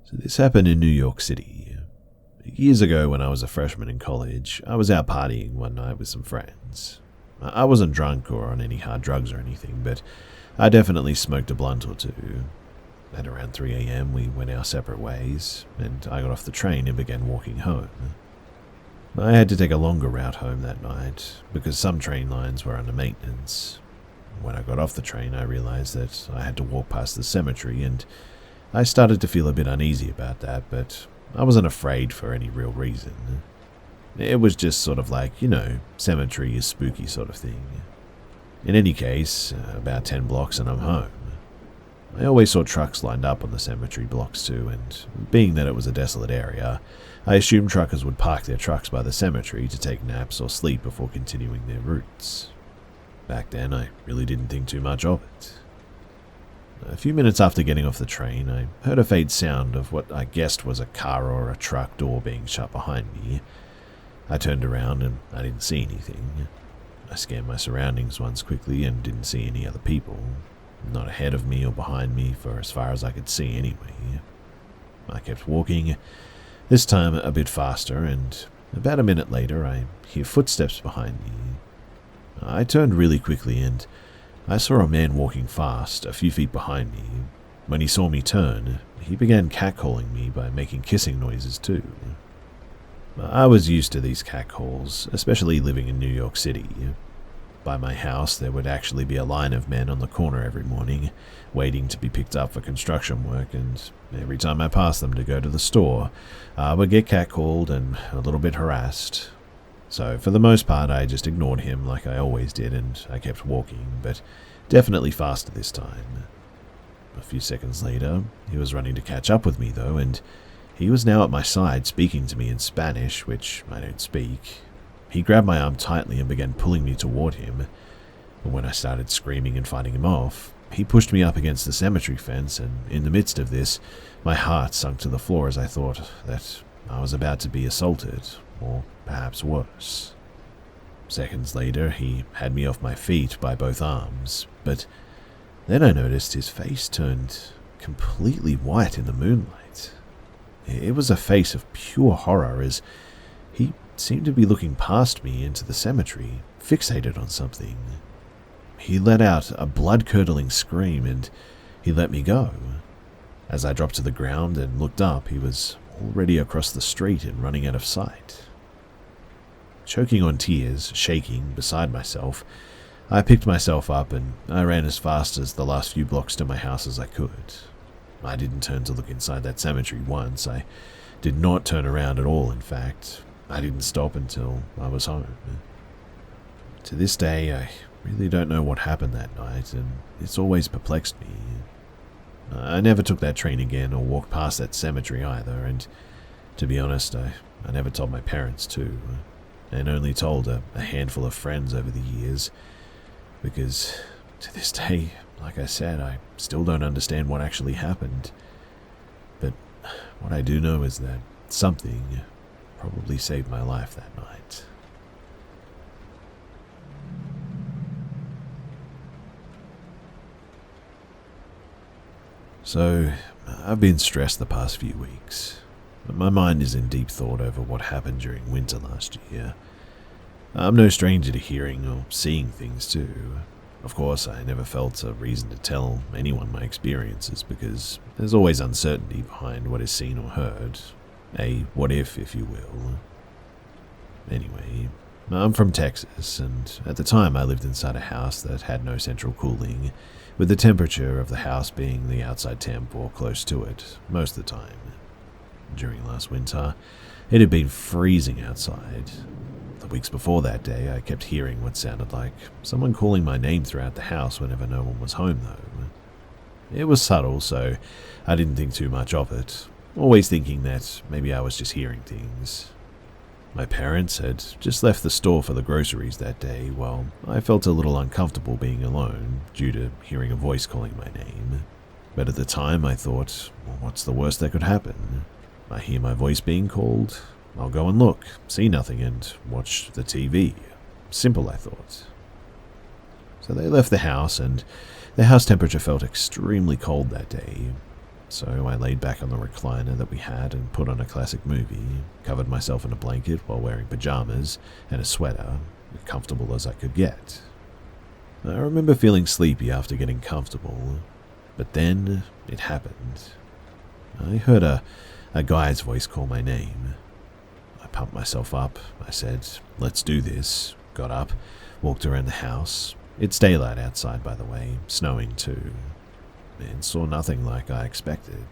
So this happened in New York City. Years ago when I was a freshman in college, I was out partying one night with some friends. I wasn't drunk or on any hard drugs or anything, but I definitely smoked a blunt or two. At around 3 a.m. we went our separate ways, and I got off the train and began walking home. I had to take a longer route home that night, because some train lines were under maintenance. When I got off the train, I realized that I had to walk past the cemetery, and I started to feel a bit uneasy about that, but I wasn't afraid for any real reason. It was just sort of like, cemetery is spooky sort of thing. In any case, about 10 blocks and I'm home. I always saw trucks lined up on the cemetery blocks too, and being that it was a desolate area, I assumed truckers would park their trucks by the cemetery to take naps or sleep before continuing their routes. Back then, I really didn't think too much of it. A few minutes after getting off the train, I heard a faint sound of what I guessed was a car or a truck door being shut behind me. I turned around and I didn't see anything. I scanned my surroundings once quickly and didn't see any other people. Not ahead of me or behind me for as far as I could see anyway. I kept walking, this time a bit faster, and about a minute later I hear footsteps behind me. I turned really quickly and I saw a man walking fast a few feet behind me. When he saw me turn, he began catcalling me by making kissing noises too. I was used to these catcalls, especially living in New York City. By my house, there would actually be a line of men on the corner every morning, waiting to be picked up for construction work, and every time I passed them to go to the store, I would get catcalled and a little bit harassed. So for the most part, I just ignored him like I always did, and I kept walking, but definitely faster this time. A few seconds later, he was running to catch up with me though, and he was now at my side speaking to me in Spanish, which I don't speak. He grabbed my arm tightly and began pulling me toward him. But when I started screaming and fighting him off, he pushed me up against the cemetery fence, and in the midst of this, my heart sunk to the floor as I thought that I was about to be assaulted, or perhaps worse. Seconds later, he had me off my feet by both arms, but then I noticed his face turned completely white in the moonlight. It was a face of pure horror as he seemed to be looking past me into the cemetery, fixated on something. He let out a blood-curdling scream and he let me go. As I dropped to the ground and looked up, he was already across the street and running out of sight. Choking on tears, shaking beside myself, I picked myself up and I ran as fast as the last few blocks to my house as I could. I didn't turn to look inside that cemetery once. I did not turn around at all, in fact. I didn't stop until I was home. To this day, I really don't know what happened that night, and it's always perplexed me. I never took that train again or walked past that cemetery either, and to be honest, I never told my parents too, and only told a handful of friends over the years, because to this day, like I said, I still don't understand what actually happened. But what I do know is that something probably saved my life that night. So, I've been stressed the past few weeks. My mind is in deep thought over what happened during winter last year. I'm no stranger to hearing or seeing things too. Of course, I never felt a reason to tell anyone my experiences because there's always uncertainty behind what is seen or heard. A what if you will. Anyway, I'm from Texas, and at the time I lived inside a house that had no central cooling, with the temperature of the house being the outside temp or close to it most of the time. During last winter, it had been freezing outside. The weeks before that day, I kept hearing what sounded like someone calling my name throughout the house whenever no one was home, though. It was subtle, so I didn't think too much of it, always thinking that maybe I was just hearing things. My parents had just left the store for the groceries that day, while I felt a little uncomfortable being alone due to hearing a voice calling my name. But at the time, I thought, well, what's the worst that could happen? I hear my voice being called. I'll go and look, see nothing, and watch the TV. Simple, I thought. So they left the house, and the house temperature felt extremely cold that day. So I laid back on the recliner that we had and put on a classic movie, covered myself in a blanket while wearing pajamas and a sweater, as comfortable as I could get. I remember feeling sleepy after getting comfortable, but then it happened. I heard a guy's voice call my name. I pumped myself up. I said, "Let's do this." Got up, walked around the house. It's daylight outside, by the way, snowing too, and saw nothing like I expected.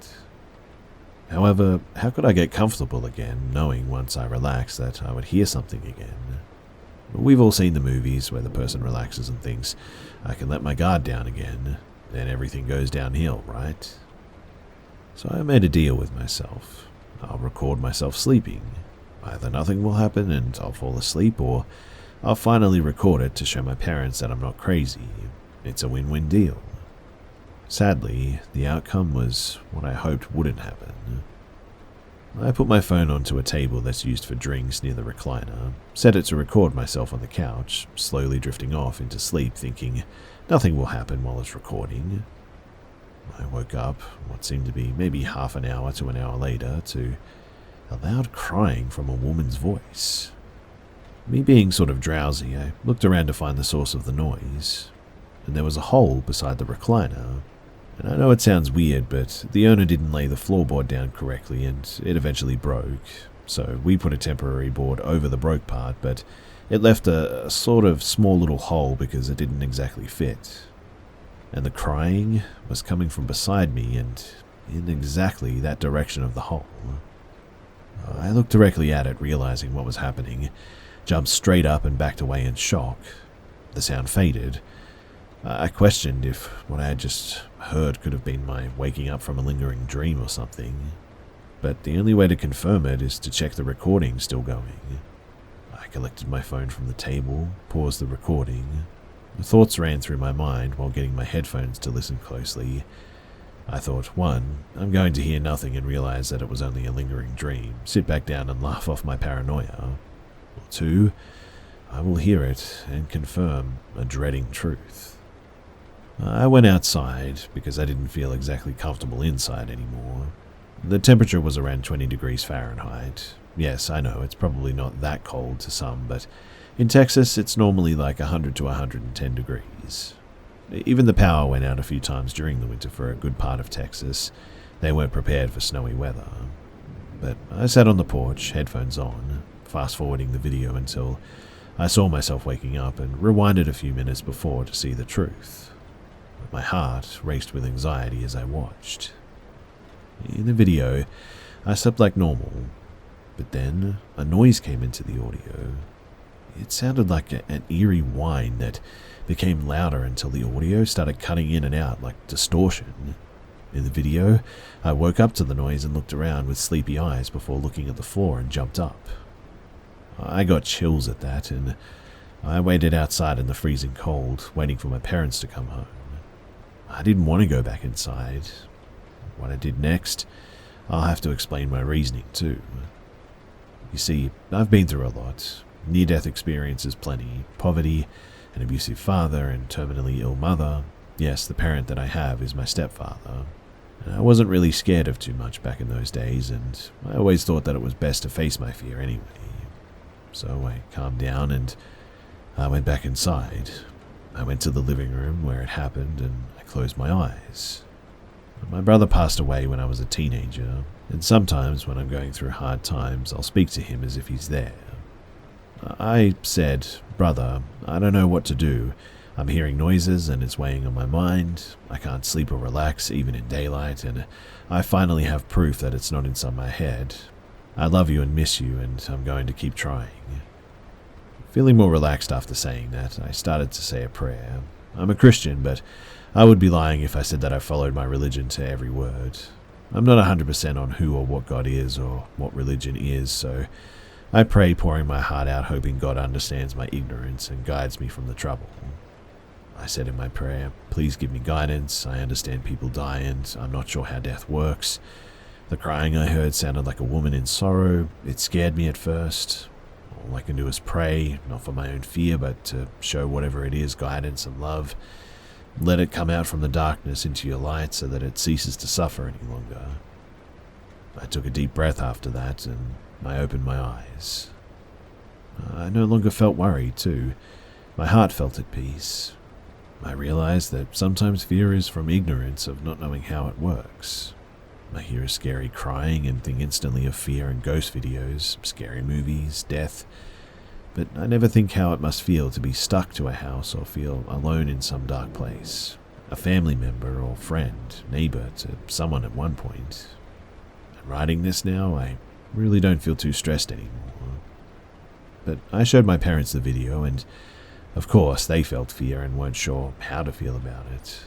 However, how could I get comfortable again, knowing once I relaxed that I would hear something again? We've all seen the movies where the person relaxes and thinks, "I can let my guard down again," then everything goes downhill, right? So I made a deal with myself. I'll record myself sleeping. Either nothing will happen and I'll fall asleep, or I'll finally record it to show my parents that I'm not crazy. It's a win-win deal. Sadly, the outcome was what I hoped wouldn't happen. I put my phone onto a table that's used for drinks near the recliner, set it to record myself on the couch, slowly drifting off into sleep, thinking nothing will happen while it's recording. I woke up, what seemed to be maybe half an hour to an hour later, to a loud crying from a woman's voice. Me being sort of drowsy, I looked around to find the source of the noise, and there was a hole beside the recliner. And I know it sounds weird, but the owner didn't lay the floorboard down correctly and it eventually broke, so we put a temporary board over the broke part, but it left a sort of small little hole because it didn't exactly fit. And the crying was coming from beside me and in exactly that direction of the hole. I looked directly at it, realizing what was happening, jumped straight up and backed away in shock. The sound faded. I questioned if what I had just heard could have been my waking up from a lingering dream or something, but the only way to confirm it is to check the recording still going. I collected my phone from the table, paused the recording. Thoughts ran through my mind while getting my headphones to listen closely. I thought, 1, I'm going to hear nothing and realize that it was only a lingering dream, sit back down and laugh off my paranoia. Or 2, I will hear it and confirm a dreading truth. I went outside because I didn't feel exactly comfortable inside anymore. The temperature was around 20 degrees Fahrenheit. Yes, I know, it's probably not that cold to some, but in Texas, it's normally like 100 to 110 degrees. Even the power went out a few times during the winter for a good part of Texas. They weren't prepared for snowy weather. But I sat on the porch, headphones on, fast-forwarding the video until I saw myself waking up and rewinded a few minutes before to see the truth. My heart raced with anxiety as I watched. In the video, I slept like normal, but then a noise came into the audio. It sounded like an eerie whine that became louder until the audio started cutting in and out like distortion. In the video, I woke up to the noise and looked around with sleepy eyes before looking at the floor and jumped up. I got chills at that, and I waited outside in the freezing cold, waiting for my parents to come home. I didn't want to go back inside. What I did next, I'll have to explain my reasoning too. You see, I've been through a lot. Near-death experiences plenty, poverty, an abusive father, and terminally ill mother. Yes, the parent that I have is my stepfather. I wasn't really scared of too much back in those days, and I always thought that it was best to face my fear anyway. So I calmed down and I went back inside. I went to the living room where it happened and I closed my eyes. My brother passed away when I was a teenager, and sometimes when I'm going through hard times, I'll speak to him as if he's there. I said, "Brother, I don't know what to do. I'm hearing noises and it's weighing on my mind. I can't sleep or relax even in daylight, and I finally have proof that it's not inside my head. I love you and miss you, and I'm going to keep trying." Feeling more relaxed after saying that, I started to say a prayer. I'm a Christian, but I would be lying if I said that I followed my religion to every word. I'm not 100% on who or what God is or what religion is, so I pray, pouring my heart out, hoping God understands my ignorance and guides me from the trouble. I said in my prayer, "Please give me guidance. I understand people die and I'm not sure how death works." The crying I heard sounded like a woman in sorrow. It scared me at first. All I can do is pray, not for my own fear, but to show whatever it is guidance and love. Let it come out from the darkness into your light so that it ceases to suffer any longer. I took a deep breath after that, and I opened my eyes. I no longer felt worried, too. My heart felt at peace. I realized that sometimes fear is from ignorance of not knowing how it works. I hear a scary crying and think instantly of fear and ghost videos, scary movies, death, but I never think how it must feel to be stuck to a house or feel alone in some dark place, a family member or friend, neighbor to someone at one point. And writing this now, I really don't feel too stressed anymore. But I showed my parents the video, and of course they felt fear and weren't sure how to feel about it.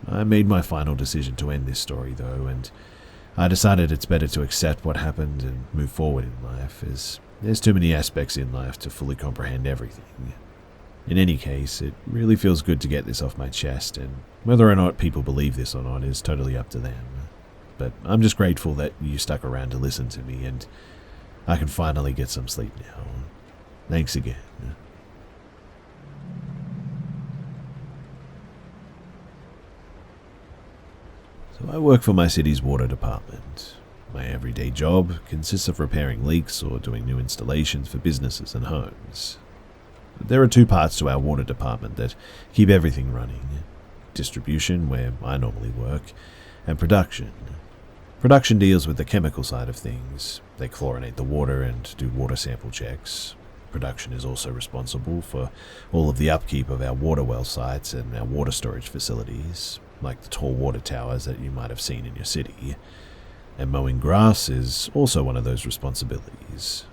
I made my final decision to end this story though, and I decided it's better to accept what happened and move forward in life, as there's too many aspects in life to fully comprehend everything. In any case, it really feels good to get this off my chest, and whether or not people believe this or not is totally up to them. But I'm just grateful that you stuck around to listen to me, and I can finally get some sleep now. Thanks again. So I work for my city's water department. My everyday job consists of repairing leaks or doing new installations for businesses and homes. There are two parts to our water department that keep everything running: distribution, where I normally work, and production. Production deals with the chemical side of things. They chlorinate the water and do water sample checks. Production is also responsible for all of the upkeep of our water well sites and our water storage facilities, like the tall water towers that you might have seen in your city. And mowing grass is also one of those responsibilities.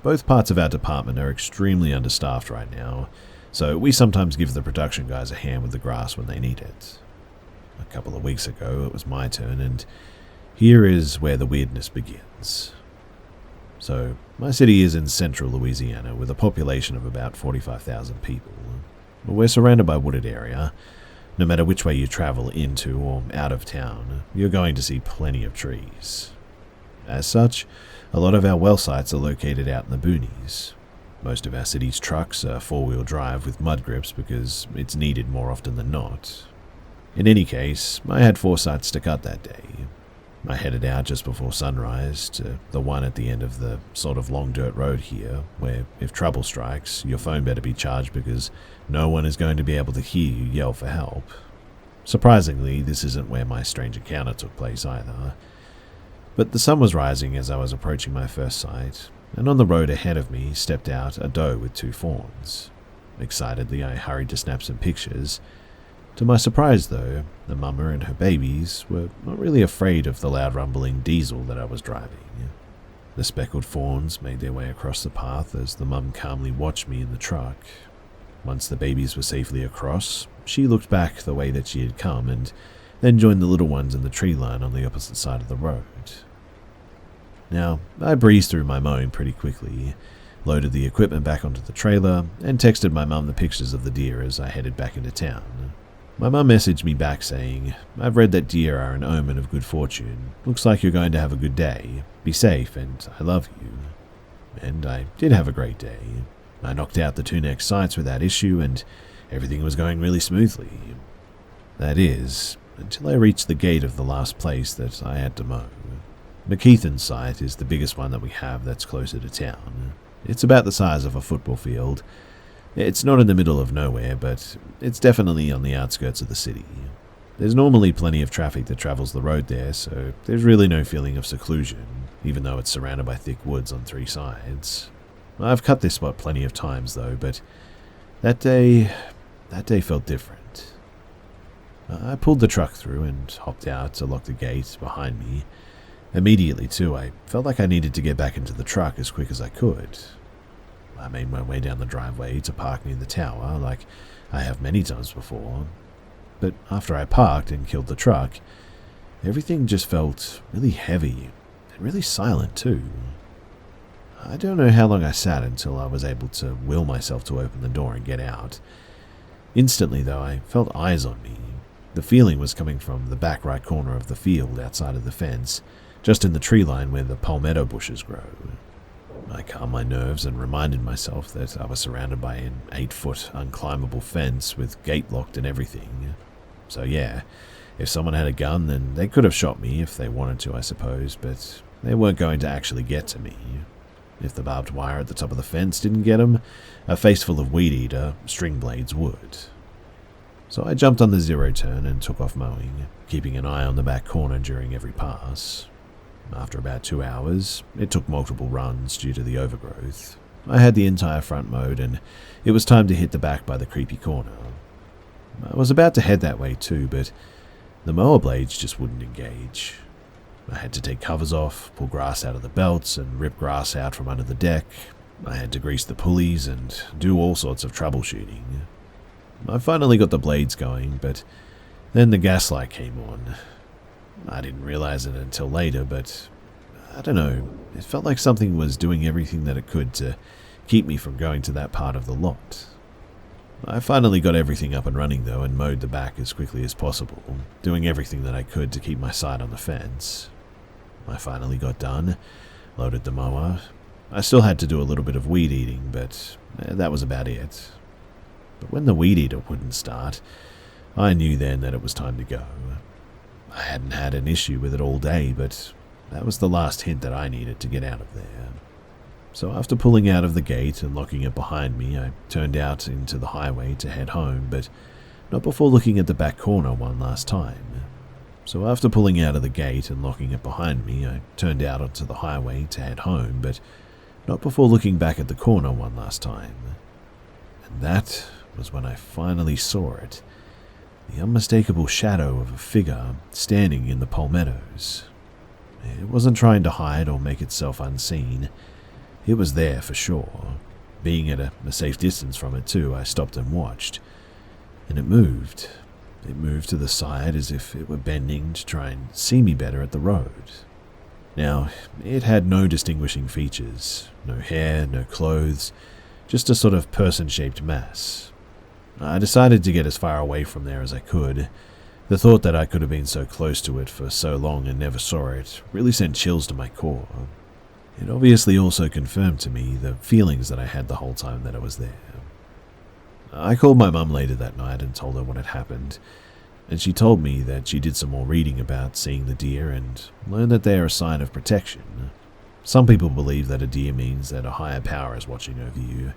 Both parts of our department are extremely understaffed right now, so we sometimes give the production guys a hand with the grass when they need it. A couple of weeks ago, it was my turn, and here is where the weirdness begins. So, my city is in central Louisiana with a population of about 45,000 people. We're surrounded by wooded area. No matter which way you travel into or out of town, you're going to see plenty of trees. As such, a lot of our well sites are located out in the boonies. Most of our city's trucks are four-wheel drive with mud grips because it's needed more often than not. In any case, I had 4 sites to cut that day. I headed out just before sunrise to the one at the end of the sort of long dirt road here, where if trouble strikes, your phone better be charged because no one is going to be able to hear you yell for help. Surprisingly, this isn't where my strange encounter took place either. But the sun was rising as I was approaching my first site, and on the road ahead of me stepped out a doe with 2 fawns. Excitedly, I hurried to snap some pictures. To my surprise, though, the mama and her babies were not really afraid of the loud rumbling diesel that I was driving. The speckled fawns made their way across the path as the mum calmly watched me in the truck. Once the babies were safely across, she looked back the way that she had come and then joined the little ones in the tree line on the opposite side of the road. Now, I breezed through my mowing pretty quickly, loaded the equipment back onto the trailer, and texted my mum the pictures of the deer as I headed back into town. My mum messaged me back saying, "I've read that deer are an omen of good fortune. Looks like you're going to have a good day. Be safe, and I love you." And I did have a great day. I knocked out the 2 next sites without issue, and everything was going really smoothly. That is, until I reached the gate of the last place that I had to mow. McKeithen's site is the biggest one that we have that's closer to town. It's about the size of a football field. It's not in the middle of nowhere, but it's definitely on the outskirts of the city. There's normally plenty of traffic that travels the road there, so there's really no feeling of seclusion, even though it's surrounded by thick woods on 3 sides. I've cut this spot plenty of times though, but that day felt different. I pulled the truck through and hopped out to lock the gate behind me. Immediately too, I felt like I needed to get back into the truck as quick as I could. I made my way down the driveway to park near the tower, like I have many times before. But after I parked and killed the truck, everything just felt really heavy and really silent too. I don't know how long I sat until I was able to will myself to open the door and get out. Instantly, though, I felt eyes on me. The feeling was coming from the back right corner of the field outside of the fence, just in the tree line where the palmetto bushes grow. I calmed my nerves and reminded myself that I was surrounded by an 8-foot unclimbable fence with gate locked and everything. So yeah, if someone had a gun, then they could have shot me if they wanted to, I suppose, but they weren't going to actually get to me. If the barbed wire at the top of the fence didn't get them, a face full of weed eater string blades would. So I jumped on the zero turn and took off mowing, keeping an eye on the back corner during every pass. After about 2 hours, it took multiple runs due to the overgrowth. I had the entire front mowed and it was time to hit the back by the creepy corner. I was about to head that way too, but the mower blades just wouldn't engage. I had to take covers off, pull grass out of the belts, and rip grass out from under the deck. I had to grease the pulleys and do all sorts of troubleshooting. I finally got the blades going, but then the gas light came on. I didn't realize it until later, but I don't know, it felt like something was doing everything that it could to keep me from going to that part of the lot. I finally got everything up and running though and mowed the back as quickly as possible, doing everything that I could to keep my sight on the fence. I finally got done, loaded the mower. I still had to do a little bit of weed eating, but that was about it. But when the weed eater wouldn't start, I knew then that it was time to go. I hadn't had an issue with it all day, but that was the last hint that I needed to get out of there. So after pulling out of the gate and locking it behind me, I turned out into the highway to head home, but not before looking at the back corner one last time. So after pulling out of the gate and locking it behind me, I turned out onto the highway to head home, but not before looking back at the corner one last time. And that was when I finally saw it. The unmistakable shadow of a figure standing in the palmettos. It wasn't trying to hide or make itself unseen. It was there for sure. Being at a safe distance from it too, I stopped and watched. And it moved. It moved to the side as if it were bending to try and see me better at the road. Now, it had no distinguishing features. No hair, no clothes. Just a sort of person-shaped mass. I decided to get as far away from there as I could. The thought that I could have been so close to it for so long and never saw it really sent chills to my core. It obviously also confirmed to me the feelings that I had the whole time that I was there. I called my mum later that night and told her what had happened, and she told me that she did some more reading about seeing the deer and learned that they are a sign of protection. Some people believe that a deer means that a higher power is watching over you.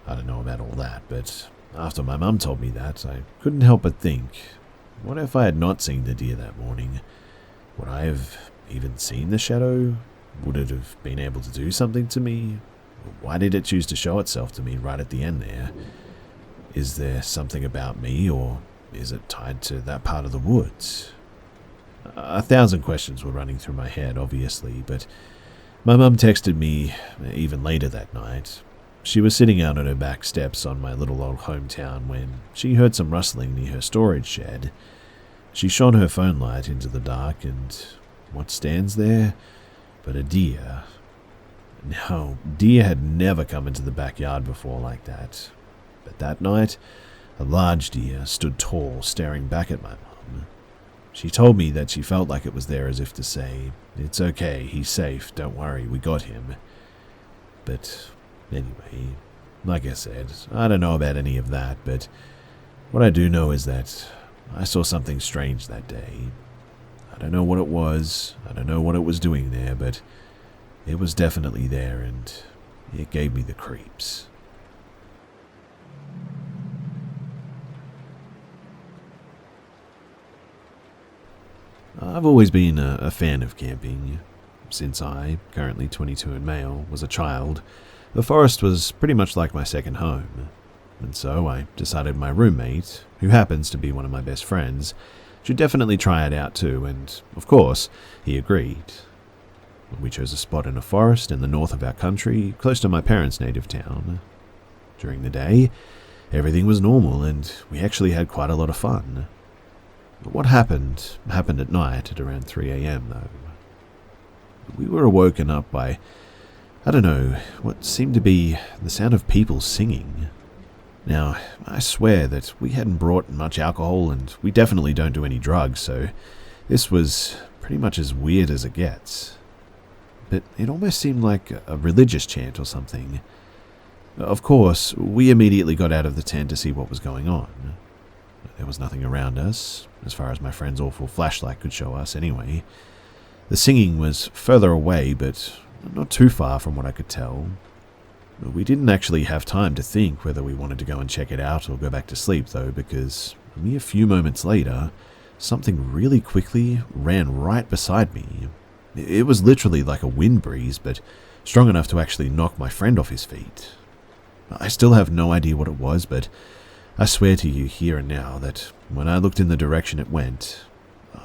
I don't know about all that, but after my mum told me that, I couldn't help but think, what if I had not seen the deer that morning? Would I have even seen the shadow? Would it have been able to do something to me? Why did it choose to show itself to me right at the end there? Is there something about me, or is it tied to that part of the woods? 1,000 questions were running through my head, obviously, but my mum texted me even later that night. She was sitting out on her back steps on my little old hometown when she heard some rustling near her storage shed. She shone her phone light into the dark, and what stands there but a deer? Now, deer had never come into the backyard before like that, but that night, a large deer stood tall, staring back at my mum. She told me that she felt like it was there as if to say, "It's okay, he's safe, don't worry, we got him." But anyway, like I said, I don't know about any of that, but what I do know is that I saw something strange that day. I don't know what it was, I don't know what it was doing there, but it was definitely there, and it gave me the creeps. I've always been a fan of camping. Since I, currently 22 and male, was a child, the forest was pretty much like my second home, and so I decided my roommate, who happens to be one of my best friends, should definitely try it out too, and, of course, he agreed. We chose a spot in a forest in the north of our country, close to my parents' native town. During the day, everything was normal, and we actually had quite a lot of fun. But what happened at night at around 3 a.m. though. We were awoken up by, I don't know, what seemed to be the sound of people singing. Now, I swear that we hadn't brought much alcohol, and we definitely don't do any drugs, so this was pretty much as weird as it gets. but it almost seemed like a religious chant or something. Of course, we immediately got out of the tent to see what was going on. There was nothing around us, as far as my friend's awful flashlight could show us anyway. The singing was further away, but not too far from what I could tell. We didn't actually have time to think whether we wanted to go and check it out or go back to sleep, though, because only a few moments later, something really quickly ran right beside me. It was literally like a wind breeze, but strong enough to actually knock my friend off his feet. I still have no idea what it was, but I swear to you here and now that when I looked in the direction it went,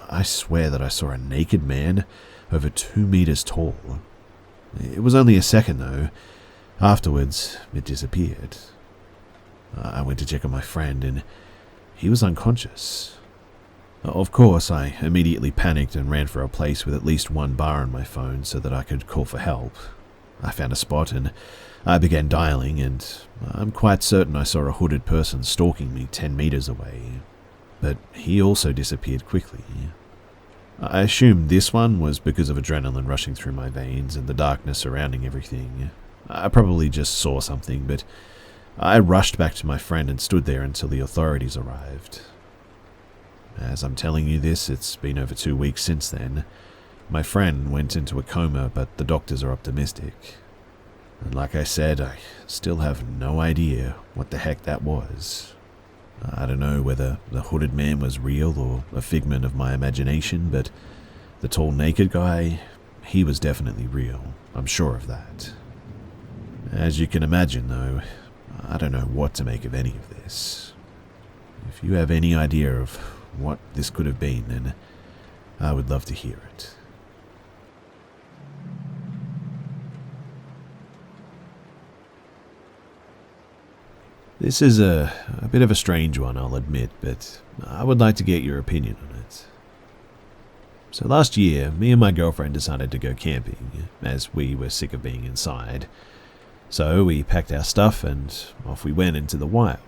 I swear that I saw a naked man over 2 meters tall. It was only a second, though. Afterwards, it disappeared. I went to check on my friend, and he was unconscious. Of course, I immediately panicked and ran for a place with at least one bar on my phone so that I could call for help. I found a spot and I began dialing, and I'm quite certain I saw a hooded person stalking me 10 meters away. But he also disappeared quickly. I assumed this one was because of adrenaline rushing through my veins and the darkness surrounding everything. I probably just saw something, but I rushed back to my friend and stood there until the authorities arrived. As I'm telling you this, it's been over 2 weeks since then. My friend went into a coma, but the doctors are optimistic. And like I said, I still have no idea what the heck that was. I don't know whether the hooded man was real or a figment of my imagination, but the tall naked guy, he was definitely real. I'm sure of that. As you can imagine, though, I don't know what to make of any of this. If you have any idea of what this could have been, then I would love to hear it. This is a bit of a strange one, I'll admit, but I would like to get your opinion on it. So last year, me and my girlfriend decided to go camping, as we were sick of being inside. So we packed our stuff and off we went into the wild.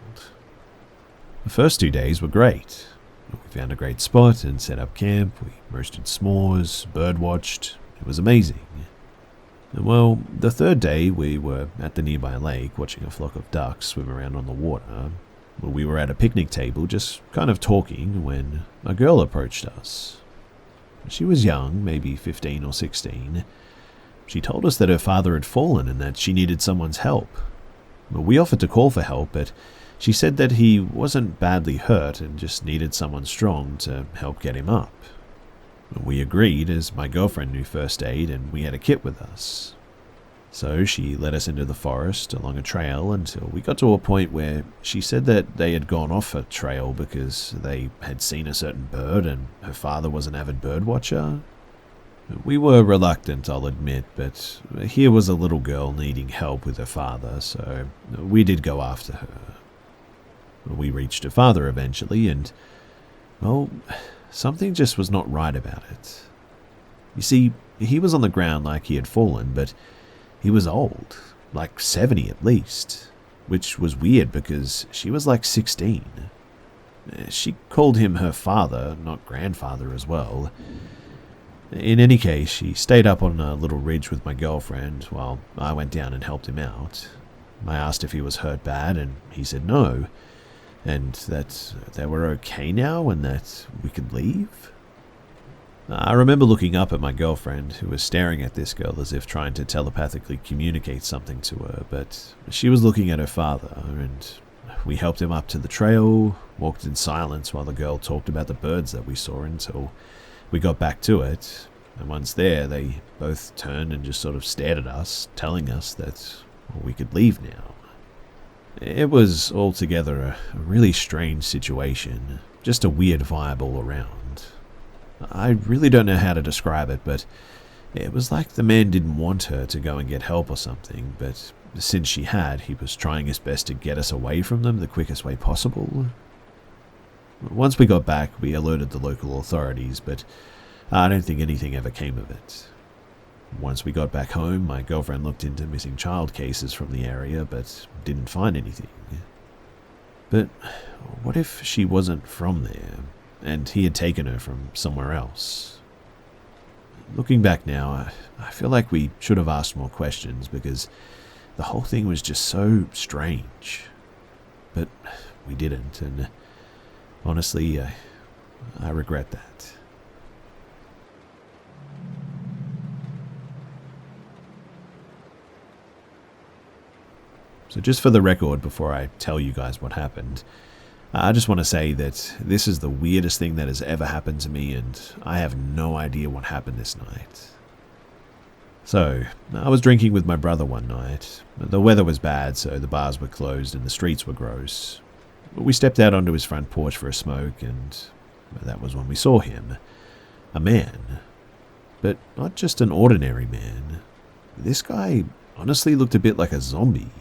The first 2 days were great. We found a great spot and set up camp. We roasted s'mores, birdwatched. It was amazing. And well, the 3rd day we were at the nearby lake watching a flock of ducks swim around on the water. We were at a picnic table just kind of talking when a girl approached us. She was young, maybe 15 or 16. She told us that her father had fallen and that she needed someone's help. We offered to call for help, but she said that he wasn't badly hurt and just needed someone strong to help get him up. We agreed, as my girlfriend knew first aid and we had a kit with us. So she led us into the forest along a trail until we got to a point where she said that they had gone off a trail because they had seen a certain bird and her father was an avid bird watcher. We were reluctant, I'll admit, but here was a little girl needing help with her father, so we did go after her. We reached her father eventually, and, well, something just was not right about it. You see, he was on the ground like he had fallen, but he was old, like 70 at least, which was weird because she was like 16. She called him her father, not grandfather as well. In any case, she stayed up on a little ridge with my girlfriend while I went down and helped him out. I asked if he was hurt bad, and he said no, and that they were okay now and that we could leave. I remember looking up at my girlfriend, who was staring at this girl as if trying to telepathically communicate something to her, but she was looking at her father, and we helped him up to the trail, walked in silence while the girl talked about the birds that we saw until we got back to it, and once there, they both turned and just sort of stared at us, telling us that we could leave now. It was altogether a really strange situation, just a weird vibe all around. I really don't know how to describe it, but it was like the man didn't want her to go and get help or something, but since she had, he was trying his best to get us away from them the quickest way possible. Once we got back, we alerted the local authorities, but I don't think anything ever came of it. Once we got back home, my girlfriend looked into missing child cases from the area, but didn't find anything. But what if she wasn't from there, and he had taken her from somewhere else? looking back now, I feel like we should have asked more questions because the whole thing was just so strange. But we didn't, and honestly, I regret that. So just for the record, before I tell you guys what happened, I just want to say that this is the weirdest thing that has ever happened to me, and I have no idea what happened this night. So, I was drinking with my brother one night. The weather was bad, so the bars were closed and the streets were gross. We stepped out onto his front porch for a smoke, and that was when we saw him. A man. But not just an ordinary man. This guy honestly looked a bit like a zombie.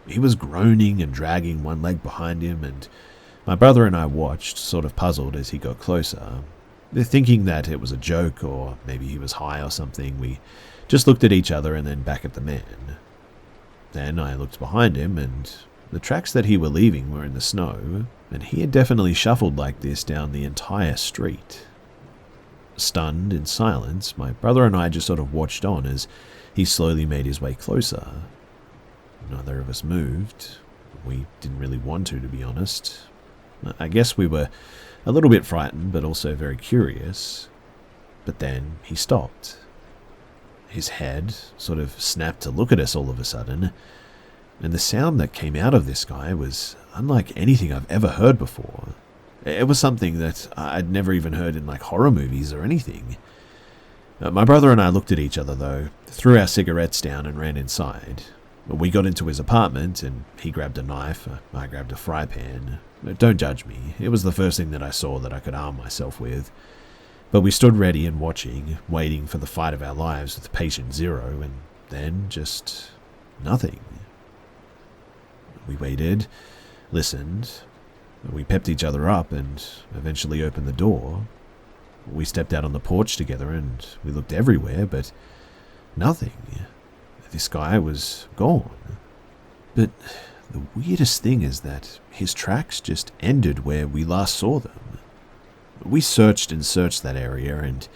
He was groaning and dragging one leg behind him, and my brother and I watched, sort of puzzled as he got closer. Thinking that it was a joke, or maybe he was high or something, we just looked at each other and then back at the man. Then I looked behind him, and the tracks that he were leaving were in the snow, and he had definitely shuffled like this down the entire street. Stunned in silence, my brother and I just sort of watched on as he slowly made his way closer. Neither of us moved. We didn't really want to be honest. I guess we were a little bit frightened, but also very curious. But then he stopped. His head sort of snapped to look at us all of a sudden, and the sound that came out of this guy was unlike anything I've ever heard before. It was something that I'd never even heard in like horror movies or anything. My brother and I looked at each other though, threw our cigarettes down and ran inside. We got into his apartment and he grabbed a knife, I grabbed a fry pan. Don't judge me, it was the first thing that I saw that I could arm myself with. But we stood ready and watching, waiting for the fight of our lives with patient zero, and then just nothing. We waited, listened, we pepped each other up and eventually opened the door. We stepped out on the porch together and we looked everywhere, but nothing. This guy was gone. But the weirdest thing is that his tracks just ended where we last saw them. We searched and searched that area, and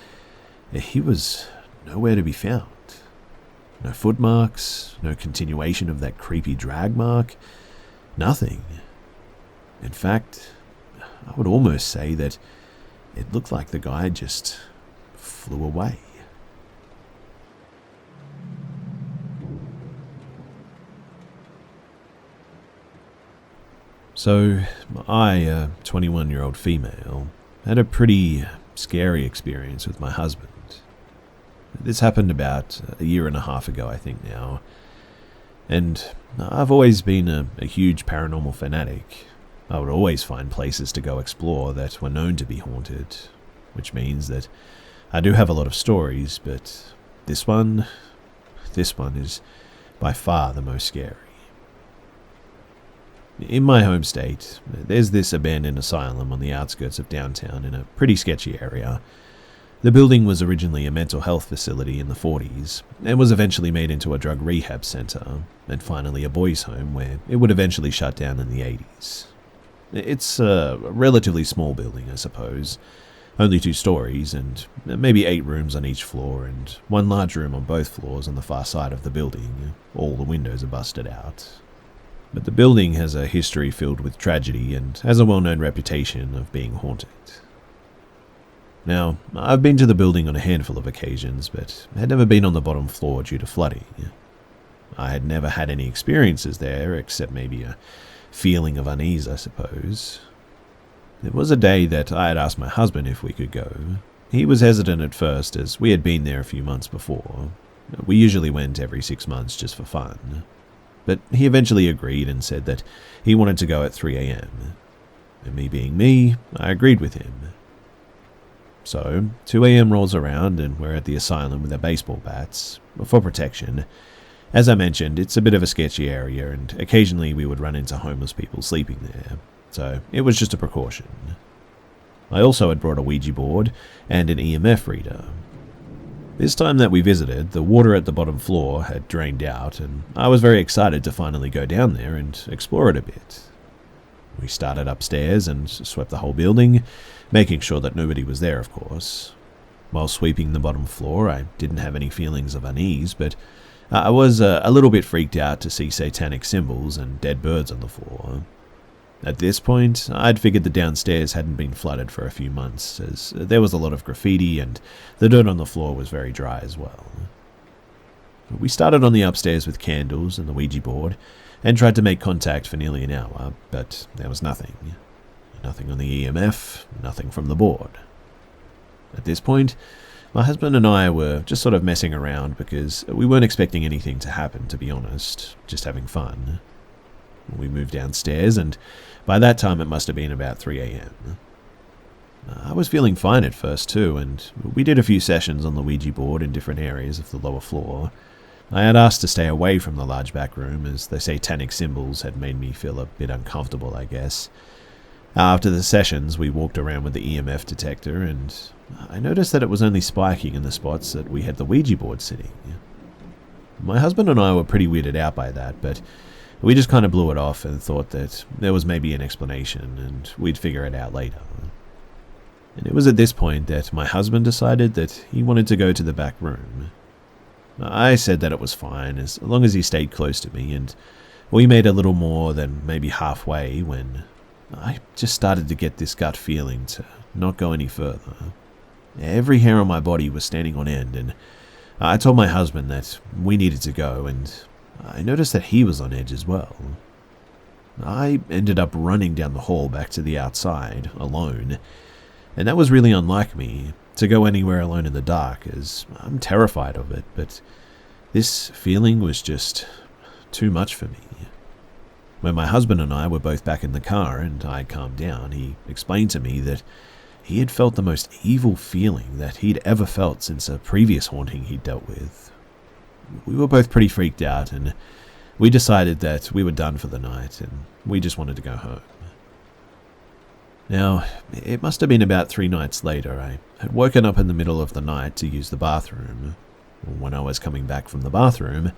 he was nowhere to be found. No footmarks, no continuation of that creepy drag mark, nothing. In fact, I would almost say that it looked like the guy just flew away. So, I, a 21-year-old female, had a pretty scary experience with my husband. This happened about a year and a half ago, I think now. And I've always been a huge paranormal fanatic. I would always find places to go explore that were known to be haunted, which means that I do have a lot of stories, but this one is by far the most scary. In my home state, there's this abandoned asylum on the outskirts of downtown in a pretty sketchy area. The building was originally a mental health facility in the 40s, and was eventually made into a drug rehab center, and finally a boys' home where it would eventually shut down in the 80s. It's a relatively small building, I suppose. Only 2 stories, and maybe 8 rooms on each floor, and one large room on both floors on the far side of the building. All the windows are busted out. But the building has a history filled with tragedy and has a well-known reputation of being haunted. Now, I've been to the building on a handful of occasions, but had never been on the bottom floor due to flooding. I had never had any experiences there, except maybe a feeling of unease, I suppose. There was a day that I had asked my husband if we could go. He was hesitant at first, as we had been there a few months before. We usually went every 6 months just for fun. But he eventually agreed and said that he wanted to go at 3 a.m. And me being me, I agreed with him. So, 2 a.m. rolls around and we're at the asylum with our baseball bats, for protection. As I mentioned, it's a bit of a sketchy area and occasionally we would run into homeless people sleeping there, so it was just a precaution. I also had brought a Ouija board and an EMF reader. This time that we visited, the water at the bottom floor had drained out, and I was very excited to finally go down there and explore it a bit. We started upstairs and swept the whole building, making sure that nobody was there, of course. While sweeping the bottom floor, I didn't have any feelings of unease, but I was a little bit freaked out to see satanic symbols and dead birds on the floor. At this point, I'd figured the downstairs hadn't been flooded for a few months, as there was a lot of graffiti and the dirt on the floor was very dry as well. We started on the upstairs with candles and the Ouija board, and tried to make contact for nearly an hour, but there was nothing. Nothing on the EMF, nothing from the board. At this point, my husband and I were just sort of messing around because we weren't expecting anything to happen, to be honest, just having fun. We moved downstairs, and by that time it must have been about 3 a.m. I was feeling fine at first too, and we did a few sessions on the Ouija board in different areas of the lower floor. I had asked to stay away from the large back room, as the satanic symbols had made me feel a bit uncomfortable, I guess. After the sessions, we walked around with the EMF detector, and I noticed that it was only spiking in the spots that we had the Ouija board sitting. My husband and I were pretty weirded out by that, but we just kind of blew it off and thought that there was maybe an explanation, and we'd figure it out later. And it was at this point that my husband decided that he wanted to go to the back room. I said that it was fine, as long as he stayed close to me, and we made a little more than maybe halfway when I just started to get this gut feeling to not go any further. Every hair on my body was standing on end, and I told my husband that we needed to go, and I noticed that he was on edge as well. I ended up running down the hall back to the outside, alone, and that was really unlike me, to go anywhere alone in the dark, as I'm terrified of it, but this feeling was just too much for me. When my husband and I were both back in the car and I calmed down, he explained to me that he had felt the most evil feeling that he'd ever felt since a previous haunting he'd dealt with. We were both pretty freaked out, and we decided that we were done for the night and we just wanted to go home. Now, it must have been about 3 nights later. I had woken up in the middle of the night to use the bathroom. When I was coming back from the bathroom,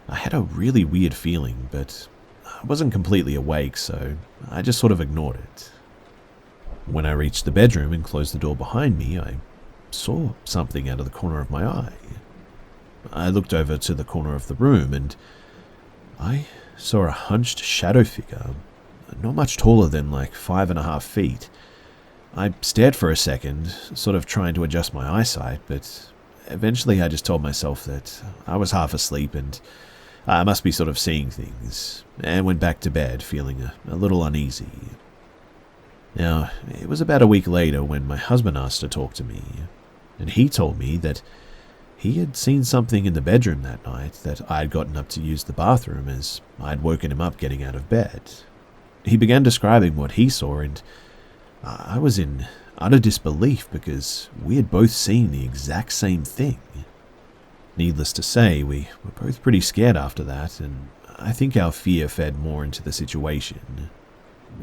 I had a really weird feeling, but I wasn't completely awake, so I just sort of ignored it. When I reached the bedroom and closed the door behind me, I saw something out of the corner of my eye. I looked over to the corner of the room, and I saw a hunched shadow figure, not much taller than like 5.5 feet. I stared for a second, sort of trying to adjust my eyesight, but eventually I just told myself that I was half asleep and I must be sort of seeing things, and went back to bed feeling a little uneasy. Now, it was about a week later when my husband asked to talk to me, and he told me that he had seen something in the bedroom that night that I had gotten up to use the bathroom as I'd woken him up getting out of bed. He began describing what he saw, and I was in utter disbelief because we had both seen the exact same thing. Needless to say, we were both pretty scared after that, and I think our fear fed more into the situation.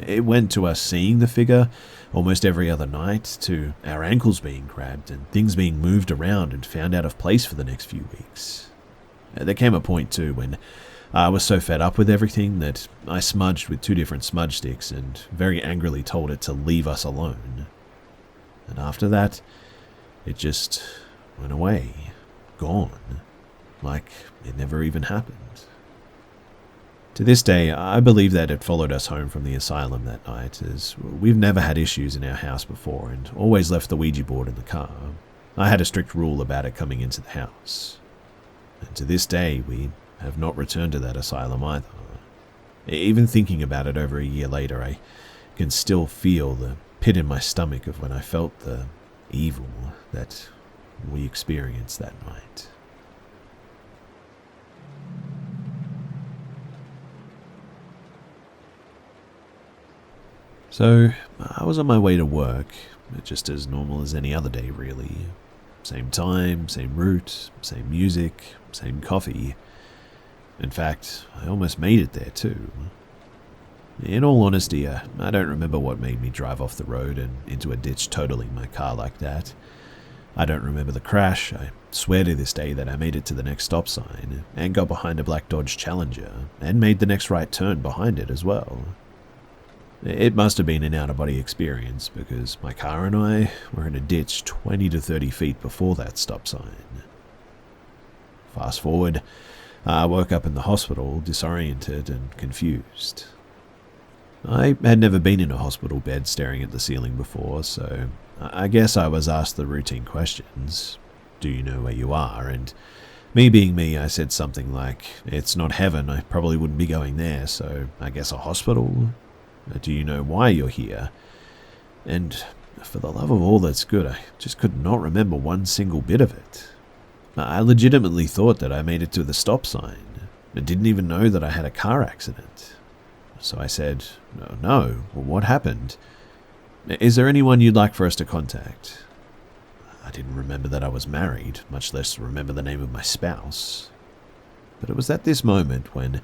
It went to us seeing the figure almost every other night, to our ankles being grabbed and things being moved around and found out of place for the next few weeks. There came a point too when I was so fed up with everything that I smudged with 2 different smudge sticks and very angrily told it to leave us alone. And after that, it just went away, gone, like it never even happened. To this day, I believe that it followed us home from the asylum that night, as we've never had issues in our house before and always left the Ouija board in the car. I had a strict rule about it coming into the house. And to this day, we have not returned to that asylum either. Even thinking about it over a year later, I can still feel the pit in my stomach of when I felt the evil that we experienced that night. So, I was on my way to work, just as normal as any other day really. Same time, same route, same music, same coffee. In fact, I almost made it there too. In all honesty, I don't remember what made me drive off the road and into a ditch totaling my car like that. I don't remember the crash. I swear to this day that I made it to the next stop sign and got behind a black Dodge Challenger and made the next right turn behind it as well. It must have been an out-of-body experience because my car and I were in a ditch 20 to 30 feet before that stop sign. Fast forward, I woke up in the hospital disoriented and confused. I had never been in a hospital bed staring at the ceiling before, so I guess I was asked the routine questions. Do you know where you are? And me being me, I said something like, it's not heaven, I probably wouldn't be going there, so I guess a hospital? Do you know why you're here? And for the love of all that's good, I just could not remember one single bit of it. I legitimately thought that I made it to the stop sign. I didn't even know that I had a car accident. So I said, no, what happened? Is there anyone you'd like for us to contact? I didn't remember that I was married, much less remember the name of my spouse. But it was at this moment when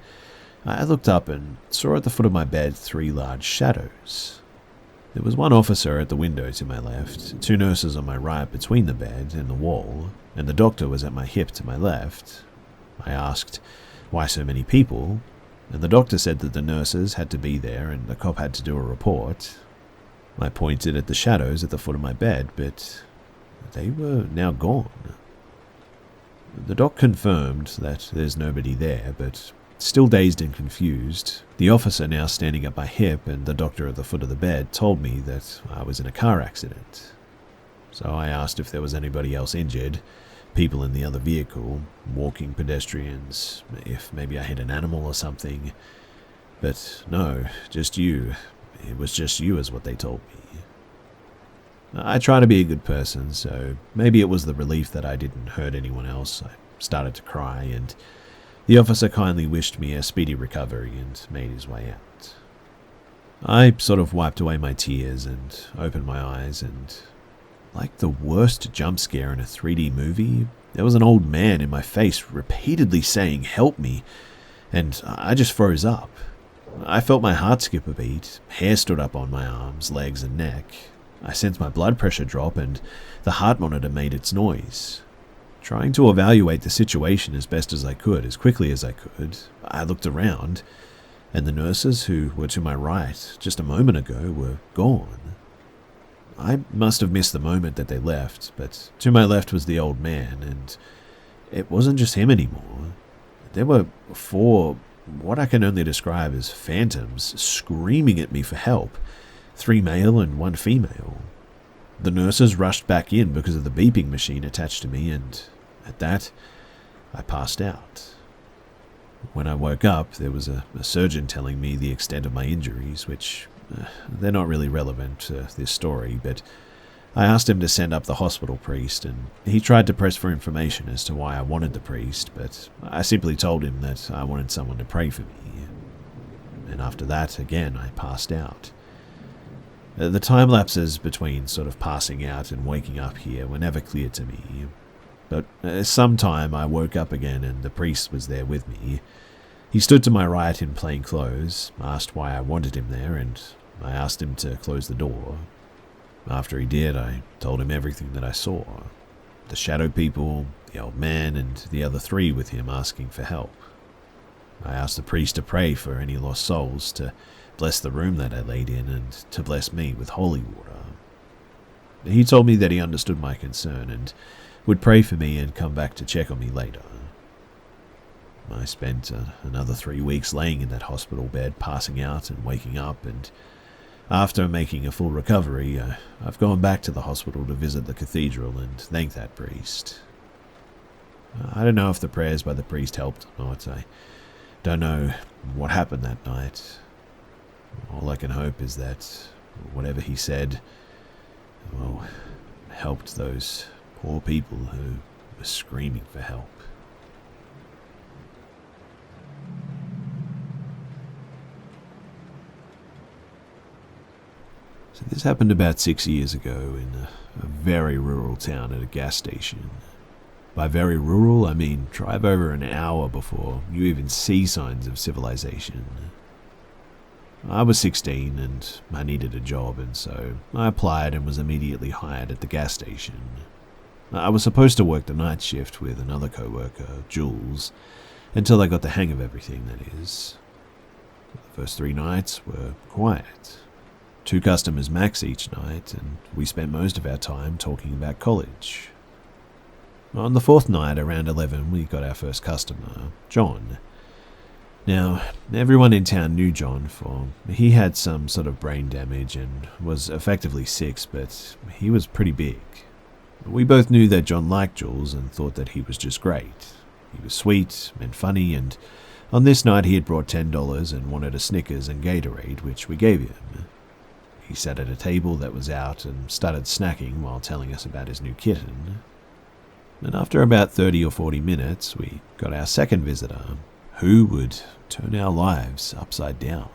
I looked up and saw at the foot of my bed 3 large shadows. There was one officer at the window to my left, 2 nurses on my right between the bed and the wall, and the doctor was at my hip to my left. I asked, why so many people? And the doctor said that the nurses had to be there and the cop had to do a report. I pointed at the shadows at the foot of my bed, but they were now gone. The doc confirmed that there's nobody there, but still dazed and confused, the officer now standing at my hip and the doctor at the foot of the bed told me that I was in a car accident. So I asked if there was anybody else injured, people in the other vehicle, walking pedestrians, if maybe I hit an animal or something. But no, just you. It was just you is what they told me. I try to be a good person, so maybe it was the relief that I didn't hurt anyone else. I started to cry, and the officer kindly wished me a speedy recovery and made his way out. I sort of wiped away my tears and opened my eyes, and like the worst jump scare in a 3D movie, there was an old man in my face repeatedly saying, "Help me," and I just froze up. I felt my heart skip a beat, hair stood up on my arms, legs and neck. I sensed my blood pressure drop and the heart monitor made its noise. Trying to evaluate the situation as best as I could, as quickly as I could, I looked around, and the nurses who were to my right just a moment ago were gone. I must have missed the moment that they left, but to my left was the old man, and it wasn't just him anymore. There were 4, what I can only describe as phantoms, screaming at me for help, 3 male and 1 female. The nurses rushed back in because of the beeping machine attached to me, and at that, I passed out. When I woke up, there was a surgeon telling me the extent of my injuries, which they're not really relevant to this story, but I asked him to send up the hospital priest, and he tried to press for information as to why I wanted the priest, but I simply told him that I wanted someone to pray for me. And after that, again, I passed out. The time lapses between sort of passing out and waking up here were never clear to me, but sometime I woke up again and the priest was there with me. He stood to my right in plain clothes, asked why I wanted him there, and I asked him to close the door. After he did, I told him everything that I saw. The shadow people, the old man, and the other 3 with him asking for help. I asked the priest to pray for any lost souls, to bless the room that I laid in, and to bless me with holy water. He told me that he understood my concern and would pray for me and come back to check on me later. I spent another 3 weeks laying in that hospital bed, passing out and waking up, and after making a full recovery, I've gone back to the hospital to visit the cathedral and thank that priest. I don't know if the prayers by the priest helped or not. I don't know what happened that night. All I can hope is that whatever he said, well, helped those poor people who were screaming for help. So this happened about 6 years ago in a very rural town at a gas station. By very rural, I mean drive over an hour before you even see signs of civilization. I was 16 and I needed a job, and so I applied and was immediately hired at the gas station. I was supposed to work the night shift with another co-worker, Jules, until I got the hang of everything, that is. The first 3 nights were quiet. 2 customers max each night, and we spent most of our time talking about college. On the 4th night, around 11, we got our first customer, John. Now, everyone in town knew John, for he had some sort of brain damage and was effectively 6, but he was pretty big. We both knew that John liked Jules and thought that he was just great. He was sweet and funny, and on this night he had brought $10 and wanted a Snickers and Gatorade, which we gave him. He sat at a table that was out and started snacking while telling us about his new kitten. And after about 30 or 40 minutes, we got our second visitor, who would turn our lives upside down.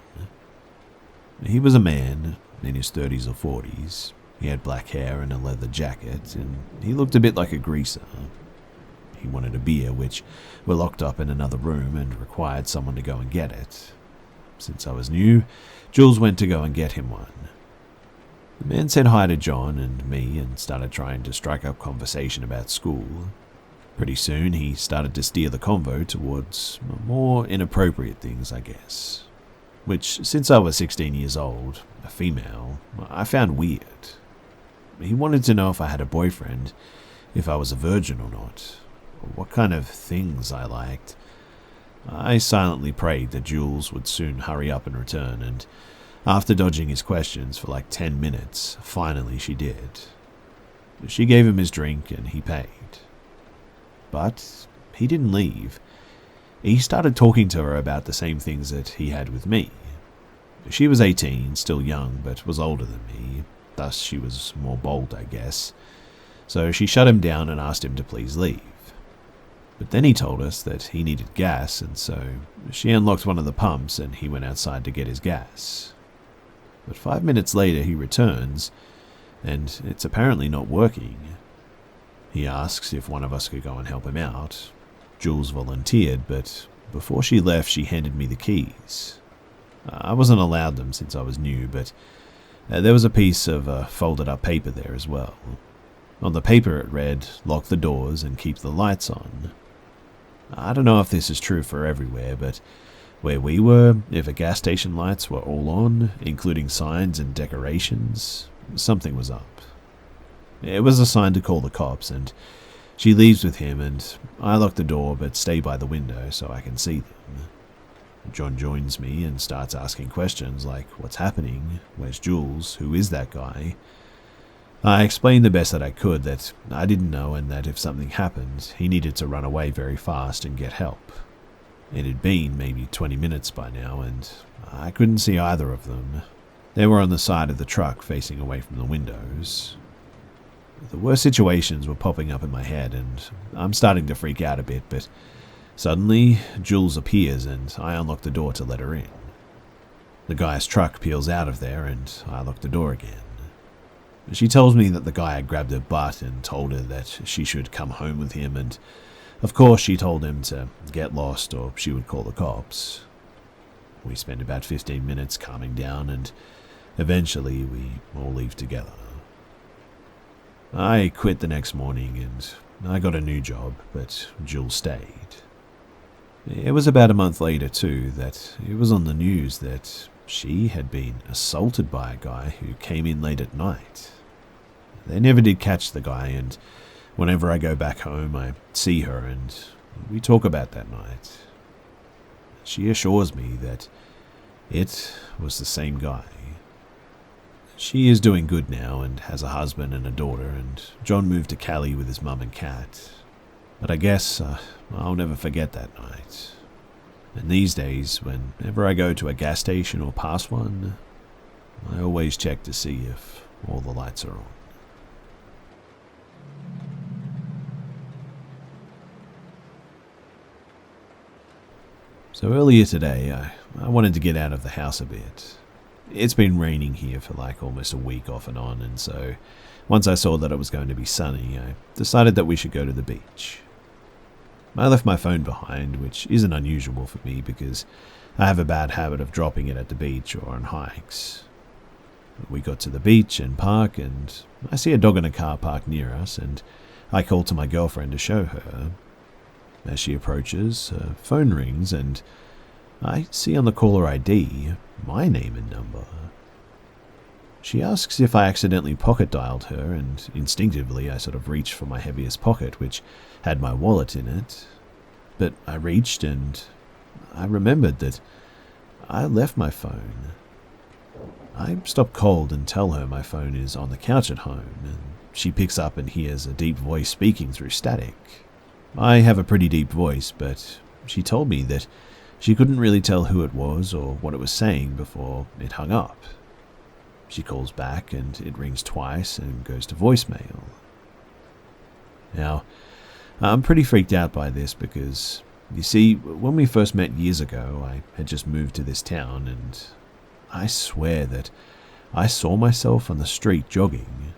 He was a man in his 30s or 40s. He had black hair and a leather jacket, and he looked a bit like a greaser. He wanted a beer, which were locked up in another room and required someone to go and get it. Since I was new, Jules went to go and get him one. The man said hi to John and me and started trying to strike up conversation about school. Pretty soon he started to steer the convo towards more inappropriate things, I guess. Which, since I was 16 years old, a female, I found weird. He wanted to know if I had a boyfriend, if I was a virgin or not, or what kind of things I liked. I silently prayed that Jules would soon hurry up and return, and after dodging his questions for like 10 minutes, finally she did. She gave him his drink and he paid. But he didn't leave. He started talking to her about the same things that he had with me. She was 18, still young, but was older than me, thus she was more bold, I guess. So she shut him down and asked him to please leave. But then he told us that he needed gas, and so she unlocked one of the pumps and he went outside to get his gas. But 5 minutes later he returns, and it's apparently not working. He asks if one of us could go and help him out. Jules volunteered, but before she left she handed me the keys. I wasn't allowed them since I was new, but there was a piece of folded up paper there as well. On the paper it read, "Lock the doors and keep the lights on." I don't know if this is true for everywhere, but where we were, if the gas station lights were all on, including signs and decorations, something was up. It was a sign to call the cops, and she leaves with him, and I lock the door but stay by the window so I can see them. John joins me and starts asking questions like, "What's happening? Where's Jules? Who is that guy?" I explained the best that I could that I didn't know, and that if something happened, he needed to run away very fast and get help. It had been maybe 20 minutes by now, and I couldn't see either of them. They were on the side of the truck facing away from the windows. The worst situations were popping up in my head, and I'm starting to freak out a bit, but suddenly Jules appears and I unlock the door to let her in. The guy's truck peels out of there and I lock the door again. She tells me that the guy had grabbed her butt and told her that she should come home with him, and of course she told him to get lost or she would call the cops. We spend about 15 minutes calming down, and eventually we all leave together. I quit the next morning and I got a new job, but Jules stayed. It was about a month later too that it was on the news that she had been assaulted by a guy who came in late at night. They never did catch the guy, and whenever I go back home I see her and we talk about that night. She assures me that it was the same guy. She is doing good now and has a husband and a daughter, and John moved to Cali with his mum and cat. But I guess I'll never forget that night. And these days, whenever I go to a gas station or pass one, I always check to see if all the lights are on. So earlier today, I wanted to get out of the house a bit. It's been raining here for like almost a week off and on, and so once I saw that it was going to be sunny, I decided that we should go to the beach. I left my phone behind, which isn't unusual for me because I have a bad habit of dropping it at the beach or on hikes. We got to the beach and park, and I see a dog in a car parked near us, and I call to my girlfriend to show her. As she approaches, her phone rings, and I see on the caller ID my name and number. She asks if I accidentally pocket dialed her, and instinctively I sort of reached for my heaviest pocket, which had my wallet in it. But I reached and I remembered that I left my phone. I stop cold and tell her my phone is on the couch at home, and she picks up and hears a deep voice speaking through static. I have a pretty deep voice, but she told me that she couldn't really tell who it was or what it was saying before it hung up. She calls back and it rings twice and goes to voicemail. Now, I'm pretty freaked out by this because, you see, when we first met years ago, I had just moved to this town, and I swear that I saw myself on the street jogging.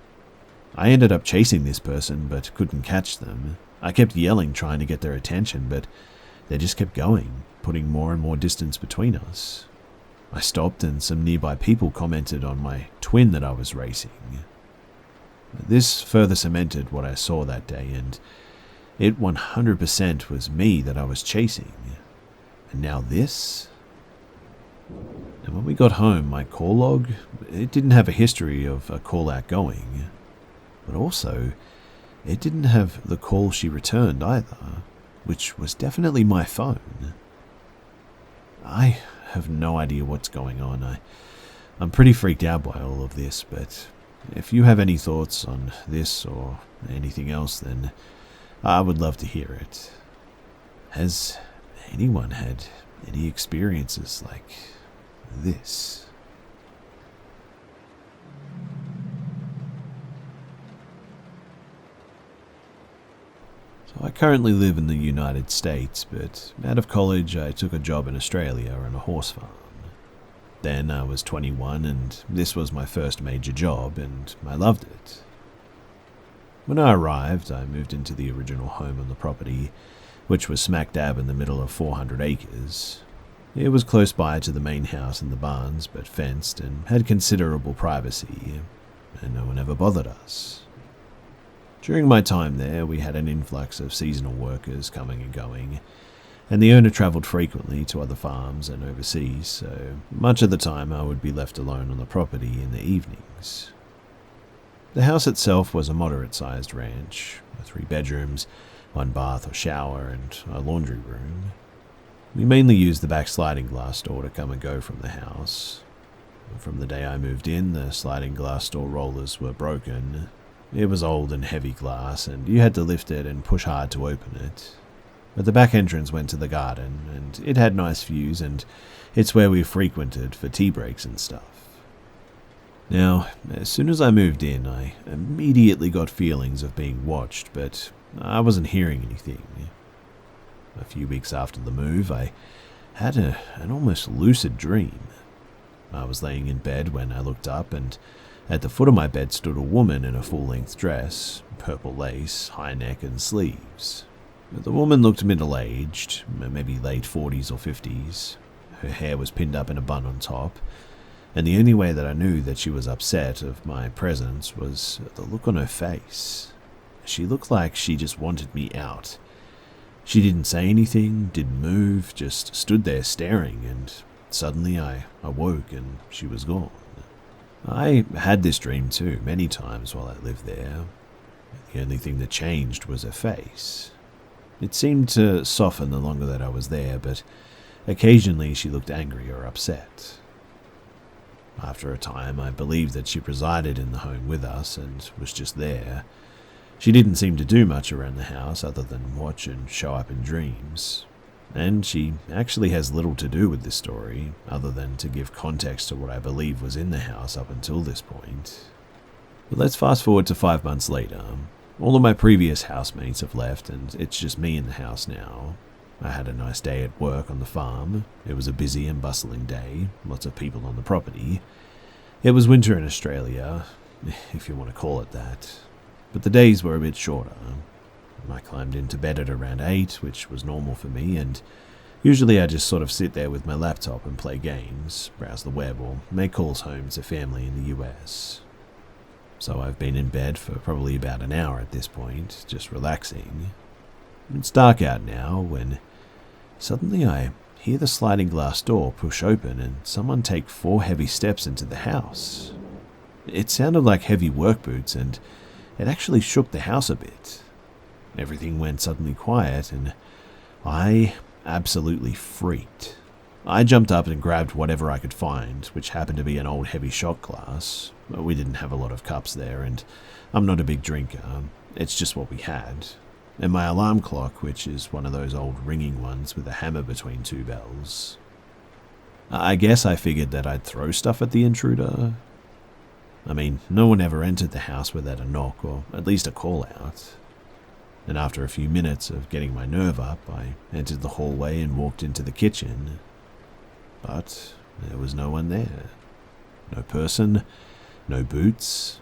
I ended up chasing this person but couldn't catch them. I kept yelling trying to get their attention, but they just kept going, putting more and more distance between us. I stopped and some nearby people commented on my twin that I was racing. This further cemented what I saw that day, and it 100% was me that I was chasing. And now this? And when we got home, my call log, it didn't have a history of a call outgoing. But also, it didn't have the call she returned either, which was definitely my phone. I have no idea what's going on. I'm pretty freaked out by all of this, but if you have any thoughts on this or anything else, then I would love to hear it. Has anyone had any experiences like this? So I currently live in the United States, but out of college I took a job in Australia on a horse farm. Then I was 21 and this was my first major job and I loved it. When I arrived, I moved into the original home on the property, which was smack dab in the middle of 400 acres. It was close by to the main house and the barns, but fenced and had considerable privacy, and no one ever bothered us. During my time there, we had an influx of seasonal workers coming and going, and the owner travelled frequently to other farms and overseas, so much of the time I would be left alone on the property in the evenings. The house itself was a moderate-sized ranch, 3 bedrooms, 1 bath or shower, and a laundry room. We mainly used the back sliding glass door to come and go from the house. From the day I moved in, the sliding glass door rollers were broken. It was old and heavy glass, and you had to lift it and push hard to open it. But the back entrance went to the garden, and it had nice views, and it's where we frequented for tea breaks and stuff. Now, as soon as I moved in, I immediately got feelings of being watched, but I wasn't hearing anything. A few weeks after the move, I had an almost lucid dream. I was laying in bed when I looked up, and at the foot of my bed stood a woman in a full-length dress, purple lace, high neck and sleeves. The woman looked middle-aged, maybe late 40s or 50s. Her hair was pinned up in a bun on top, and the only way that I knew that she was upset of my presence was the look on her face. She looked like she just wanted me out. She didn't say anything, didn't move, just stood there staring, and suddenly I awoke and she was gone. I had this dream too, many times while I lived there. The only thing that changed was her face. It seemed to soften the longer that I was there, but occasionally she looked angry or upset. After a time, I believed that she resided in the home with us and was just there. She didn't seem to do much around the house other than watch and show up in dreams. And she actually has little to do with this story, other than to give context to what I believe was in the house up until this point. But let's fast forward to 5 months later. All of my previous housemates have left, and it's just me in the house now. I had a nice day at work on the farm. It was a busy and bustling day, lots of people on the property. It was winter in Australia, if you want to call it that, but the days were a bit shorter. I climbed into bed at around 8, which was normal for me, and usually I just sort of sit there with my laptop and play games, browse the web, or make calls home to family in the US. So I've been in bed for probably about an hour at this point, just relaxing. It's dark out now when suddenly I hear the sliding glass door push open and someone take 4 heavy steps into the house. It sounded like heavy work boots, and it actually shook the house a bit. Everything went suddenly quiet, and I absolutely freaked. I jumped up and grabbed whatever I could find, which happened to be an old heavy shot glass. We didn't have a lot of cups there, and I'm not a big drinker. It's just what we had. And my alarm clock, which is one of those old ringing ones with a hammer between two bells. I guess I figured that I'd throw stuff at the intruder. I mean, no one ever entered the house without a knock or at least a call out. And after a few minutes of getting my nerve up, I entered the hallway and walked into the kitchen. But there was no one there. No person, no boots,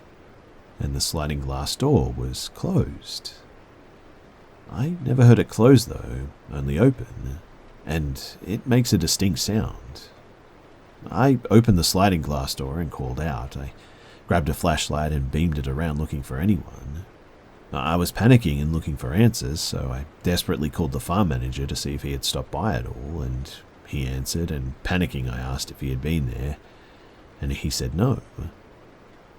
and the sliding glass door was closed. I never heard it close though, only open, and it makes a distinct sound. I opened the sliding glass door and called out. I grabbed a flashlight and beamed it around looking for anyone. I was panicking and looking for answers, so I desperately called the farm manager to see if he had stopped by at all, and he answered, and panicking I asked if he had been there, and he said no.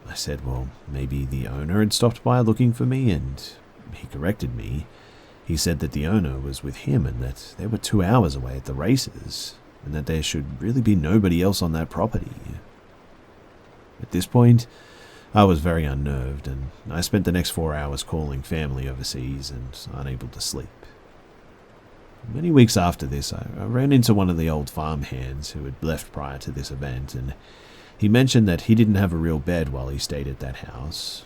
I said, well, maybe the owner had stopped by looking for me, and he corrected me. He said that the owner was with him and that they were 2 hours away at the races, and that there should really be nobody else on that property. At this point, I was very unnerved, and I spent the next 4 hours calling family overseas and unable to sleep. Many weeks after this, I ran into one of the old farm hands who had left prior to this event, and he mentioned that he didn't have a real bed while he stayed at that house.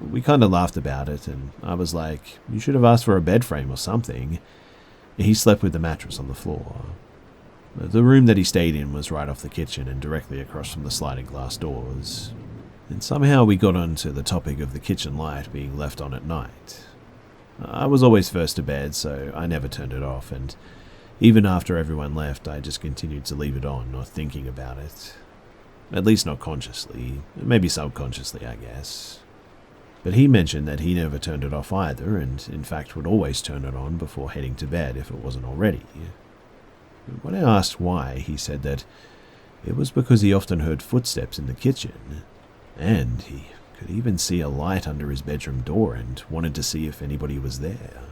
We kind of laughed about it, and I was like, you should have asked for a bed frame or something. He slept with the mattress on the floor. The room that he stayed in was right off the kitchen and directly across from the sliding glass doors. And somehow we got onto the topic of the kitchen light being left on at night. I was always first to bed, so I never turned it off, and even after everyone left, I just continued to leave it on, not thinking about it. At least not consciously, maybe subconsciously, I guess. But he mentioned that he never turned it off either, and in fact would always turn it on before heading to bed if it wasn't already. When I asked why, he said that it was because he often heard footsteps in the kitchen, and he could even see a light under his bedroom door and wanted to see if anybody was there.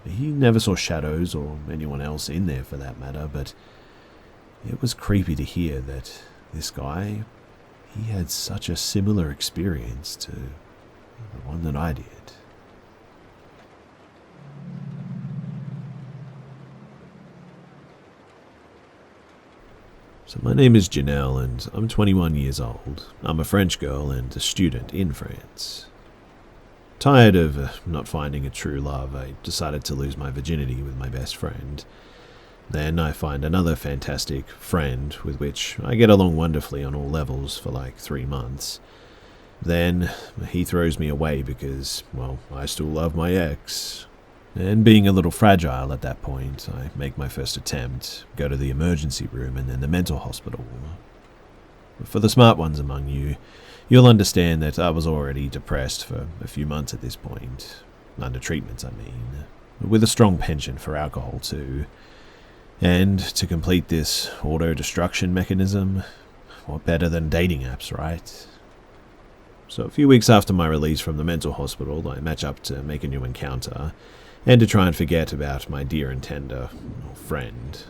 He never saw shadows or anyone else in there for that matter, but it was creepy to hear that this guy, he had such a similar experience to the one that I did. So my name is Janelle and I'm 21 years old. I'm a French girl and a student in France. Tired of not finding a true love, I decided to lose my virginity with my best friend. Then I find another fantastic friend with which I get along wonderfully on all levels for like 3 months. Then he throws me away because, well, I still love my ex. And being a little fragile at that point, I make my first attempt, go to the emergency room and then the mental hospital. For the smart ones among you, you'll understand that I was already depressed for a few months at this point. Under treatments, I mean. With a strong penchant for alcohol too. And to complete this auto-destruction mechanism, what better than dating apps, right? So a few weeks after my release from the mental hospital, I match up to make a new encounter, and to try and forget about my dear and tender friend.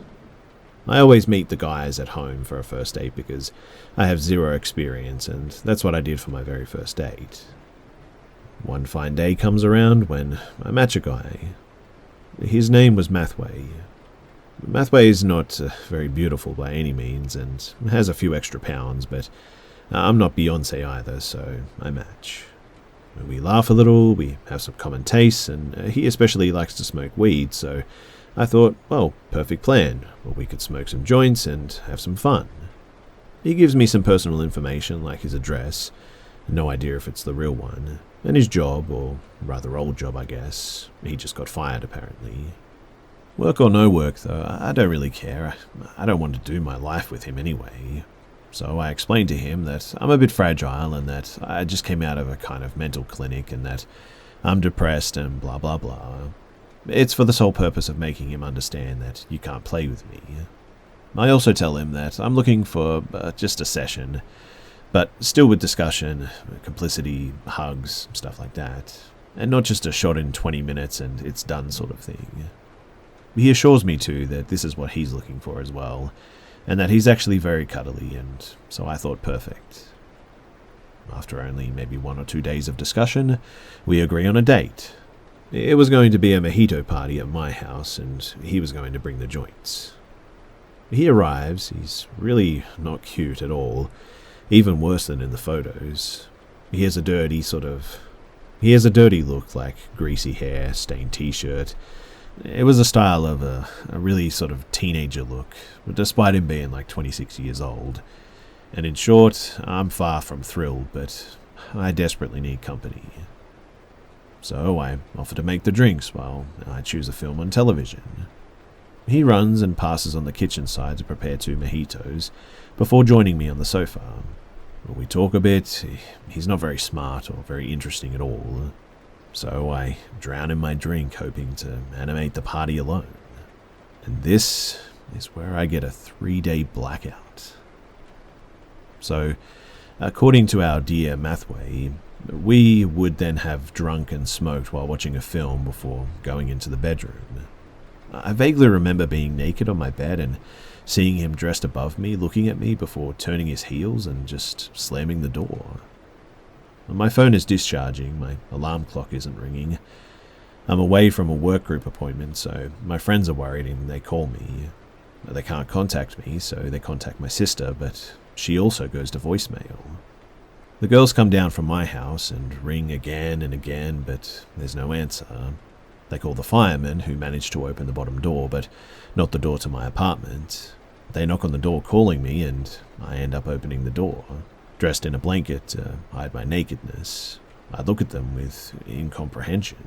I always meet the guys at home for a first date because I have zero experience, and that's what I did for my very first date. One fine day comes around when I match a guy. His name was Mathway. Mathway is not very beautiful by any means, and has a few extra pounds, but I'm not Beyonce either, so I match. We laugh a little, we have some common tastes, and he especially likes to smoke weed, so I thought, well, perfect plan. Well, we could smoke some joints and have some fun. He gives me some personal information, like his address, no idea if it's the real one, and his job, or rather old job, I guess. He just got fired, apparently. Work or no work, though, I don't really care. I don't want to do my life with him anyway. So I explained to him that I'm a bit fragile and that I just came out of a kind of mental clinic and that I'm depressed and blah blah blah. It's for the sole purpose of making him understand that you can't play with me. I also tell him that I'm looking for just a session. But still with discussion, complicity, hugs, stuff like that. And not just a shot in 20 minutes and it's done sort of thing. He assures me too that this is what he's looking for as well, and that he's actually very cuddly, and so I thought perfect. After only maybe 1 or 2 days of discussion, we agree on a date. It was going to be a mojito party at my house, and he was going to bring the joints. He arrives, he's really not cute at all, even worse than in the photos. He has a dirty look, like greasy hair, stained t-shirt. It was a style of a really sort of teenager look, despite him being like 26 years old. And in short, I'm far from thrilled, but I desperately need company. So I offer to make the drinks while I choose a film on television. He runs and passes on the kitchen side to prepare 2 mojitos before joining me on the sofa. We talk a bit. He's not very smart or very interesting at all. So I drown in my drink, hoping to animate the party alone. And this is where I get a 3-day blackout. So, according to our dear Mathway, we would then have drunk and smoked while watching a film before going into the bedroom. I vaguely remember being naked on my bed and seeing him dressed above me, looking at me before turning his heels and just slamming the door. My phone is discharging, my alarm clock isn't ringing. I'm away from a work group appointment, so my friends are worried and they call me. They can't contact me, so they contact my sister, but she also goes to voicemail. The girls come down from my house and ring again and again, but there's no answer. They call the firemen, who manage to open the bottom door, but not the door to my apartment. They knock on the door calling me, and I end up opening the door. Dressed in a blanket to hide my nakedness, I look at them with incomprehension.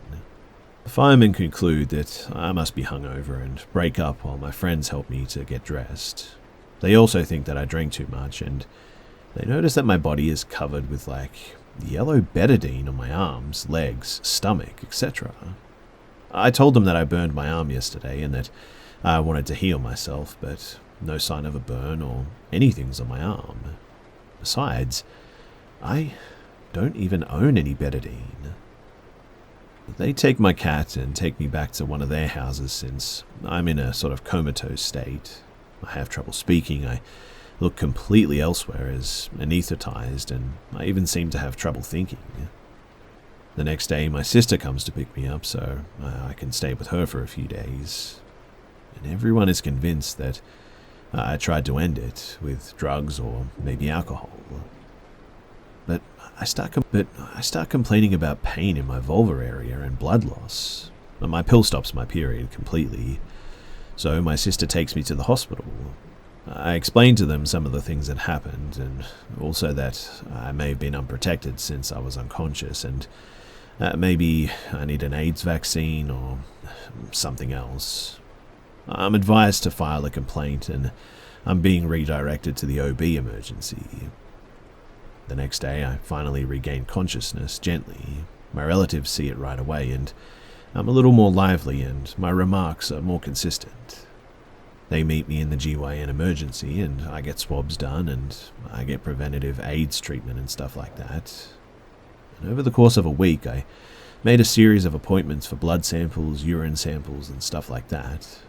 The firemen conclude that I must be hungover and break up while my friends help me to get dressed. They also think that I drank too much, and they notice that my body is covered with like yellow betadine on my arms, legs, stomach, etc. I told them that I burned my arm yesterday and that I wanted to heal myself, but no sign of a burn or anything's on my arm. Besides, I don't even own any betadine. They take my cat and take me back to one of their houses since I'm in a sort of comatose state. I have trouble speaking, I look completely elsewhere as anesthetized, and I even seem to have trouble thinking. The next day, my sister comes to pick me up so I can stay with her for a few days. And everyone is convinced that I tried to end it with drugs or maybe alcohol. But I start complaining about pain in my vulvar area and blood loss. My pill stops my period completely, so my sister takes me to the hospital. I explained to them some of the things that happened, and also that I may have been unprotected since I was unconscious, and maybe I need an AIDS vaccine or something else. I'm advised to file a complaint, and I'm being redirected to the OB emergency. The next day, I finally regain consciousness gently. My relatives see it right away, and I'm a little more lively, and my remarks are more consistent. They meet me in the GYN emergency, and I get swabs done, and I get preventative AIDS treatment and stuff like that. And over the course of a week, I made a series of appointments for blood samples, urine samples, and stuff like that.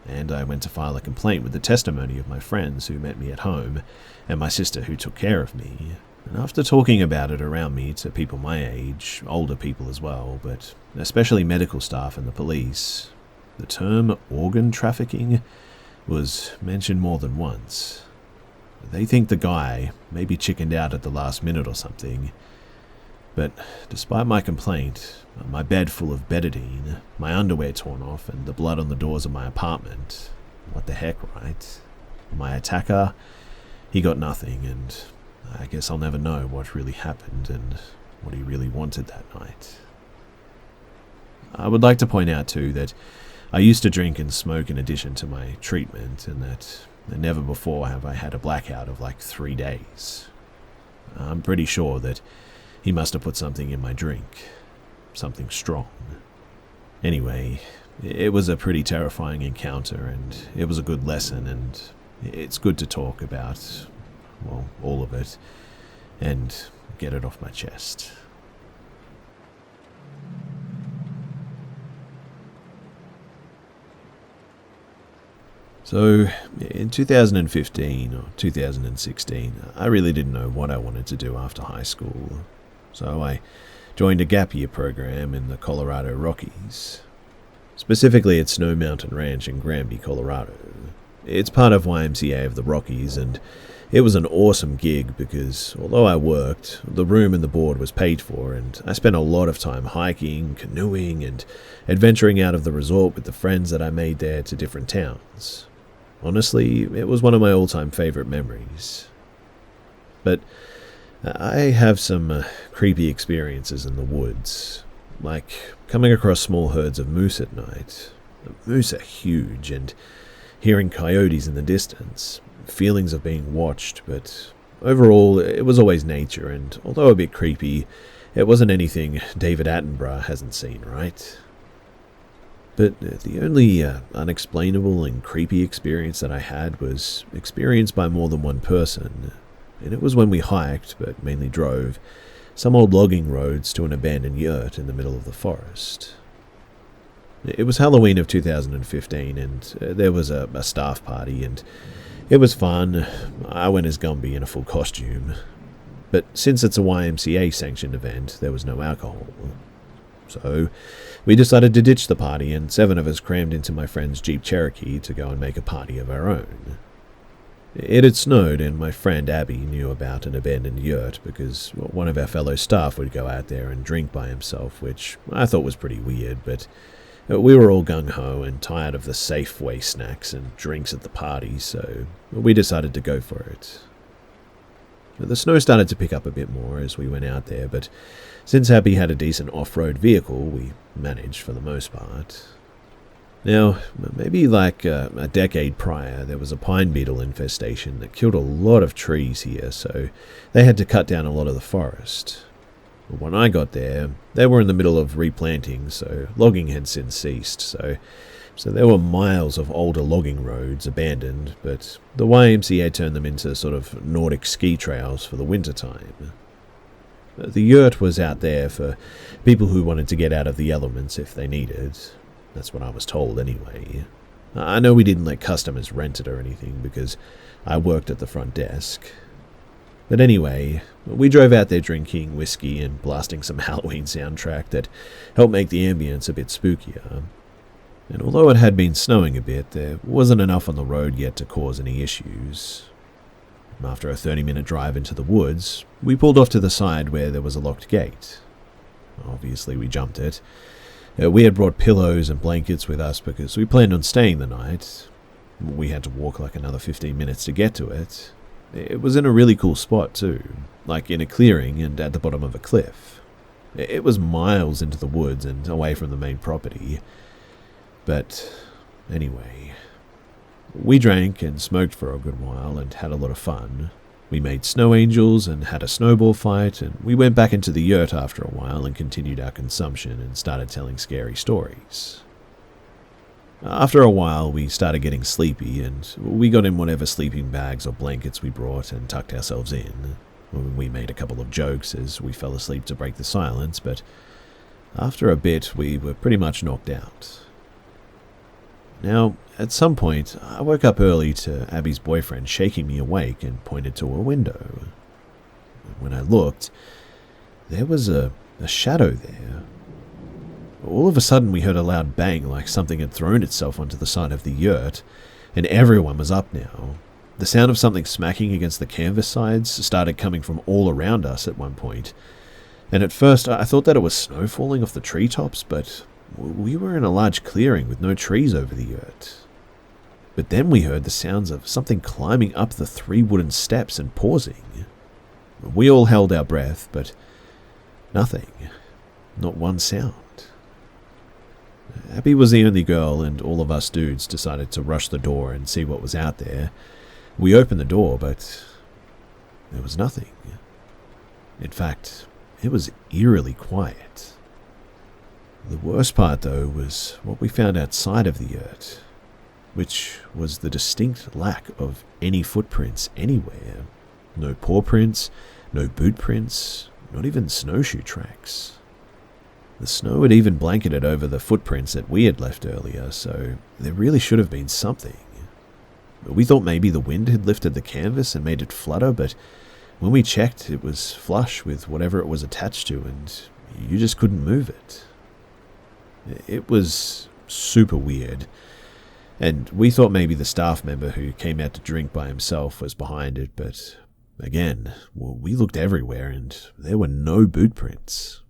And I went to file a complaint with the testimony of my friends who met me at home, and my sister who took care of me. And after talking about it around me to people my age, older people as well, but especially medical staff and the police, the term organ trafficking was mentioned more than once. They think the guy maybe chickened out at the last minute or something. But despite my complaint, my bed full of betadine, my underwear torn off, and the blood on the doors of my apartment, what the heck, right? My attacker, he got nothing, and I guess I'll never know what really happened and what he really wanted that night. I would like to point out too that I used to drink and smoke in addition to my treatment, and that never before have I had a blackout of like 3 days. I'm pretty sure that he must have put something in my drink, something strong. Anyway, it was a pretty terrifying encounter, and it was a good lesson, and it's good to talk about, well, all of it. and get it off my chest. So, in 2015 or 2016, I really didn't know what I wanted to do after high school, so I joined a gap year program in the Colorado Rockies, specifically at Snow Mountain Ranch in Granby, Colorado. It's part of YMCA of the Rockies, and it was an awesome gig because although I worked, the room and the board was paid for, and I spent a lot of time hiking, canoeing, and adventuring out of the resort with the friends that I made there to different towns. Honestly, it was one of my all-time favorite memories. But I have some creepy experiences in the woods, like coming across small herds of moose at night. Moose are huge, and hearing coyotes in the distance, feelings of being watched, but overall it was always nature, and although a bit creepy, it wasn't anything David Attenborough hasn't seen, right? But the only unexplainable and creepy experience that I had was experienced by more than one person, and it was when we hiked, but mainly drove, some old logging roads to an abandoned yurt in the middle of the forest. It was Halloween of 2015, and there was a staff party, and it was fun. I went as Gumby in a full costume, but since it's a YMCA-sanctioned event, there was no alcohol. So we decided to ditch the party, and 7 of us crammed into my friend's Jeep Cherokee to go and make a party of our own. It had snowed, and my friend Abby knew about an abandoned yurt because one of our fellow staff would go out there and drink by himself, which I thought was pretty weird, but we were all gung-ho and tired of the Safeway snacks and drinks at the party, so we decided to go for it. The snow started to pick up a bit more as we went out there, but since Abby had a decent off-road vehicle, we managed for the most part. Now, maybe like a decade prior, there was a pine beetle infestation that killed a lot of trees here, so they had to cut down a lot of the forest. When I got there, they were in the middle of replanting, so logging had since ceased, so there were miles of older logging roads abandoned, but the YMCA turned them into sort of Nordic ski trails for the winter time. The yurt was out there for people who wanted to get out of the elements if they needed. That's what I was told anyway. I know we didn't let customers rent it or anything because I worked at the front desk. But anyway, we drove out there drinking whiskey and blasting some Halloween soundtrack that helped make the ambience a bit spookier. And although it had been snowing a bit, there wasn't enough on the road yet to cause any issues. After a 30-minute drive into the woods, we pulled off to the side where there was a locked gate. Obviously, we jumped it. We had brought pillows and blankets with us because we planned on staying the night. We had to walk like another 15 minutes to get to it. It was in a really cool spot too, like in a clearing and at the bottom of a cliff. It was miles into the woods and away from the main property. But anyway, we drank and smoked for a good while and had a lot of fun. We made snow angels and had a snowball fight, and we went back into the yurt after a while and continued our consumption and started telling scary stories. After a while, we started getting sleepy, and we got in whatever sleeping bags or blankets we brought and tucked ourselves in. We made a couple of jokes as we fell asleep to break the silence, but after a bit, we were pretty much knocked out. Now, at some point, I woke up early to Abby's boyfriend shaking me awake and pointed to a window. When I looked, there was a shadow there. All of a sudden, we heard a loud bang like something had thrown itself onto the side of the yurt, and everyone was up now. The sound of something smacking against the canvas sides started coming from all around us at one point, and at first I thought that it was snow falling off the treetops, but we were in a large clearing with no trees over the yurt. But then we heard the sounds of something climbing up the 3 wooden steps and pausing. We all held our breath, but nothing. Not one sound. Abby was the only girl, and all of us dudes decided to rush the door and see what was out there. We opened the door, but there was nothing. In fact, it was eerily quiet. The worst part, though, was what we found outside of the yurt, which was the distinct lack of any footprints anywhere. No paw prints, No boot prints, not even snowshoe tracks. The snow had even blanketed over the footprints that we had left earlier, so there really should have been something. We thought maybe the wind had lifted the canvas and made it flutter, but when we checked, it was flush with whatever it was attached to, and you just couldn't move it. It was super weird, and we thought maybe the staff member who came out to drink by himself was behind it, but again, we looked everywhere and there were no boot prints.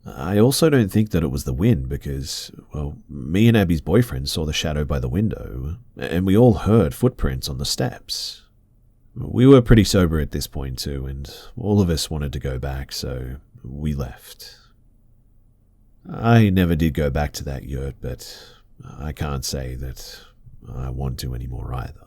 I also don't think that it was the wind because, well, me and Abby's boyfriend saw the shadow by the window, and we all heard footprints on the steps. We were pretty sober at this point too, and all of us wanted to go back, so we left. I never did go back to that yurt, but I can't say that I want to anymore either.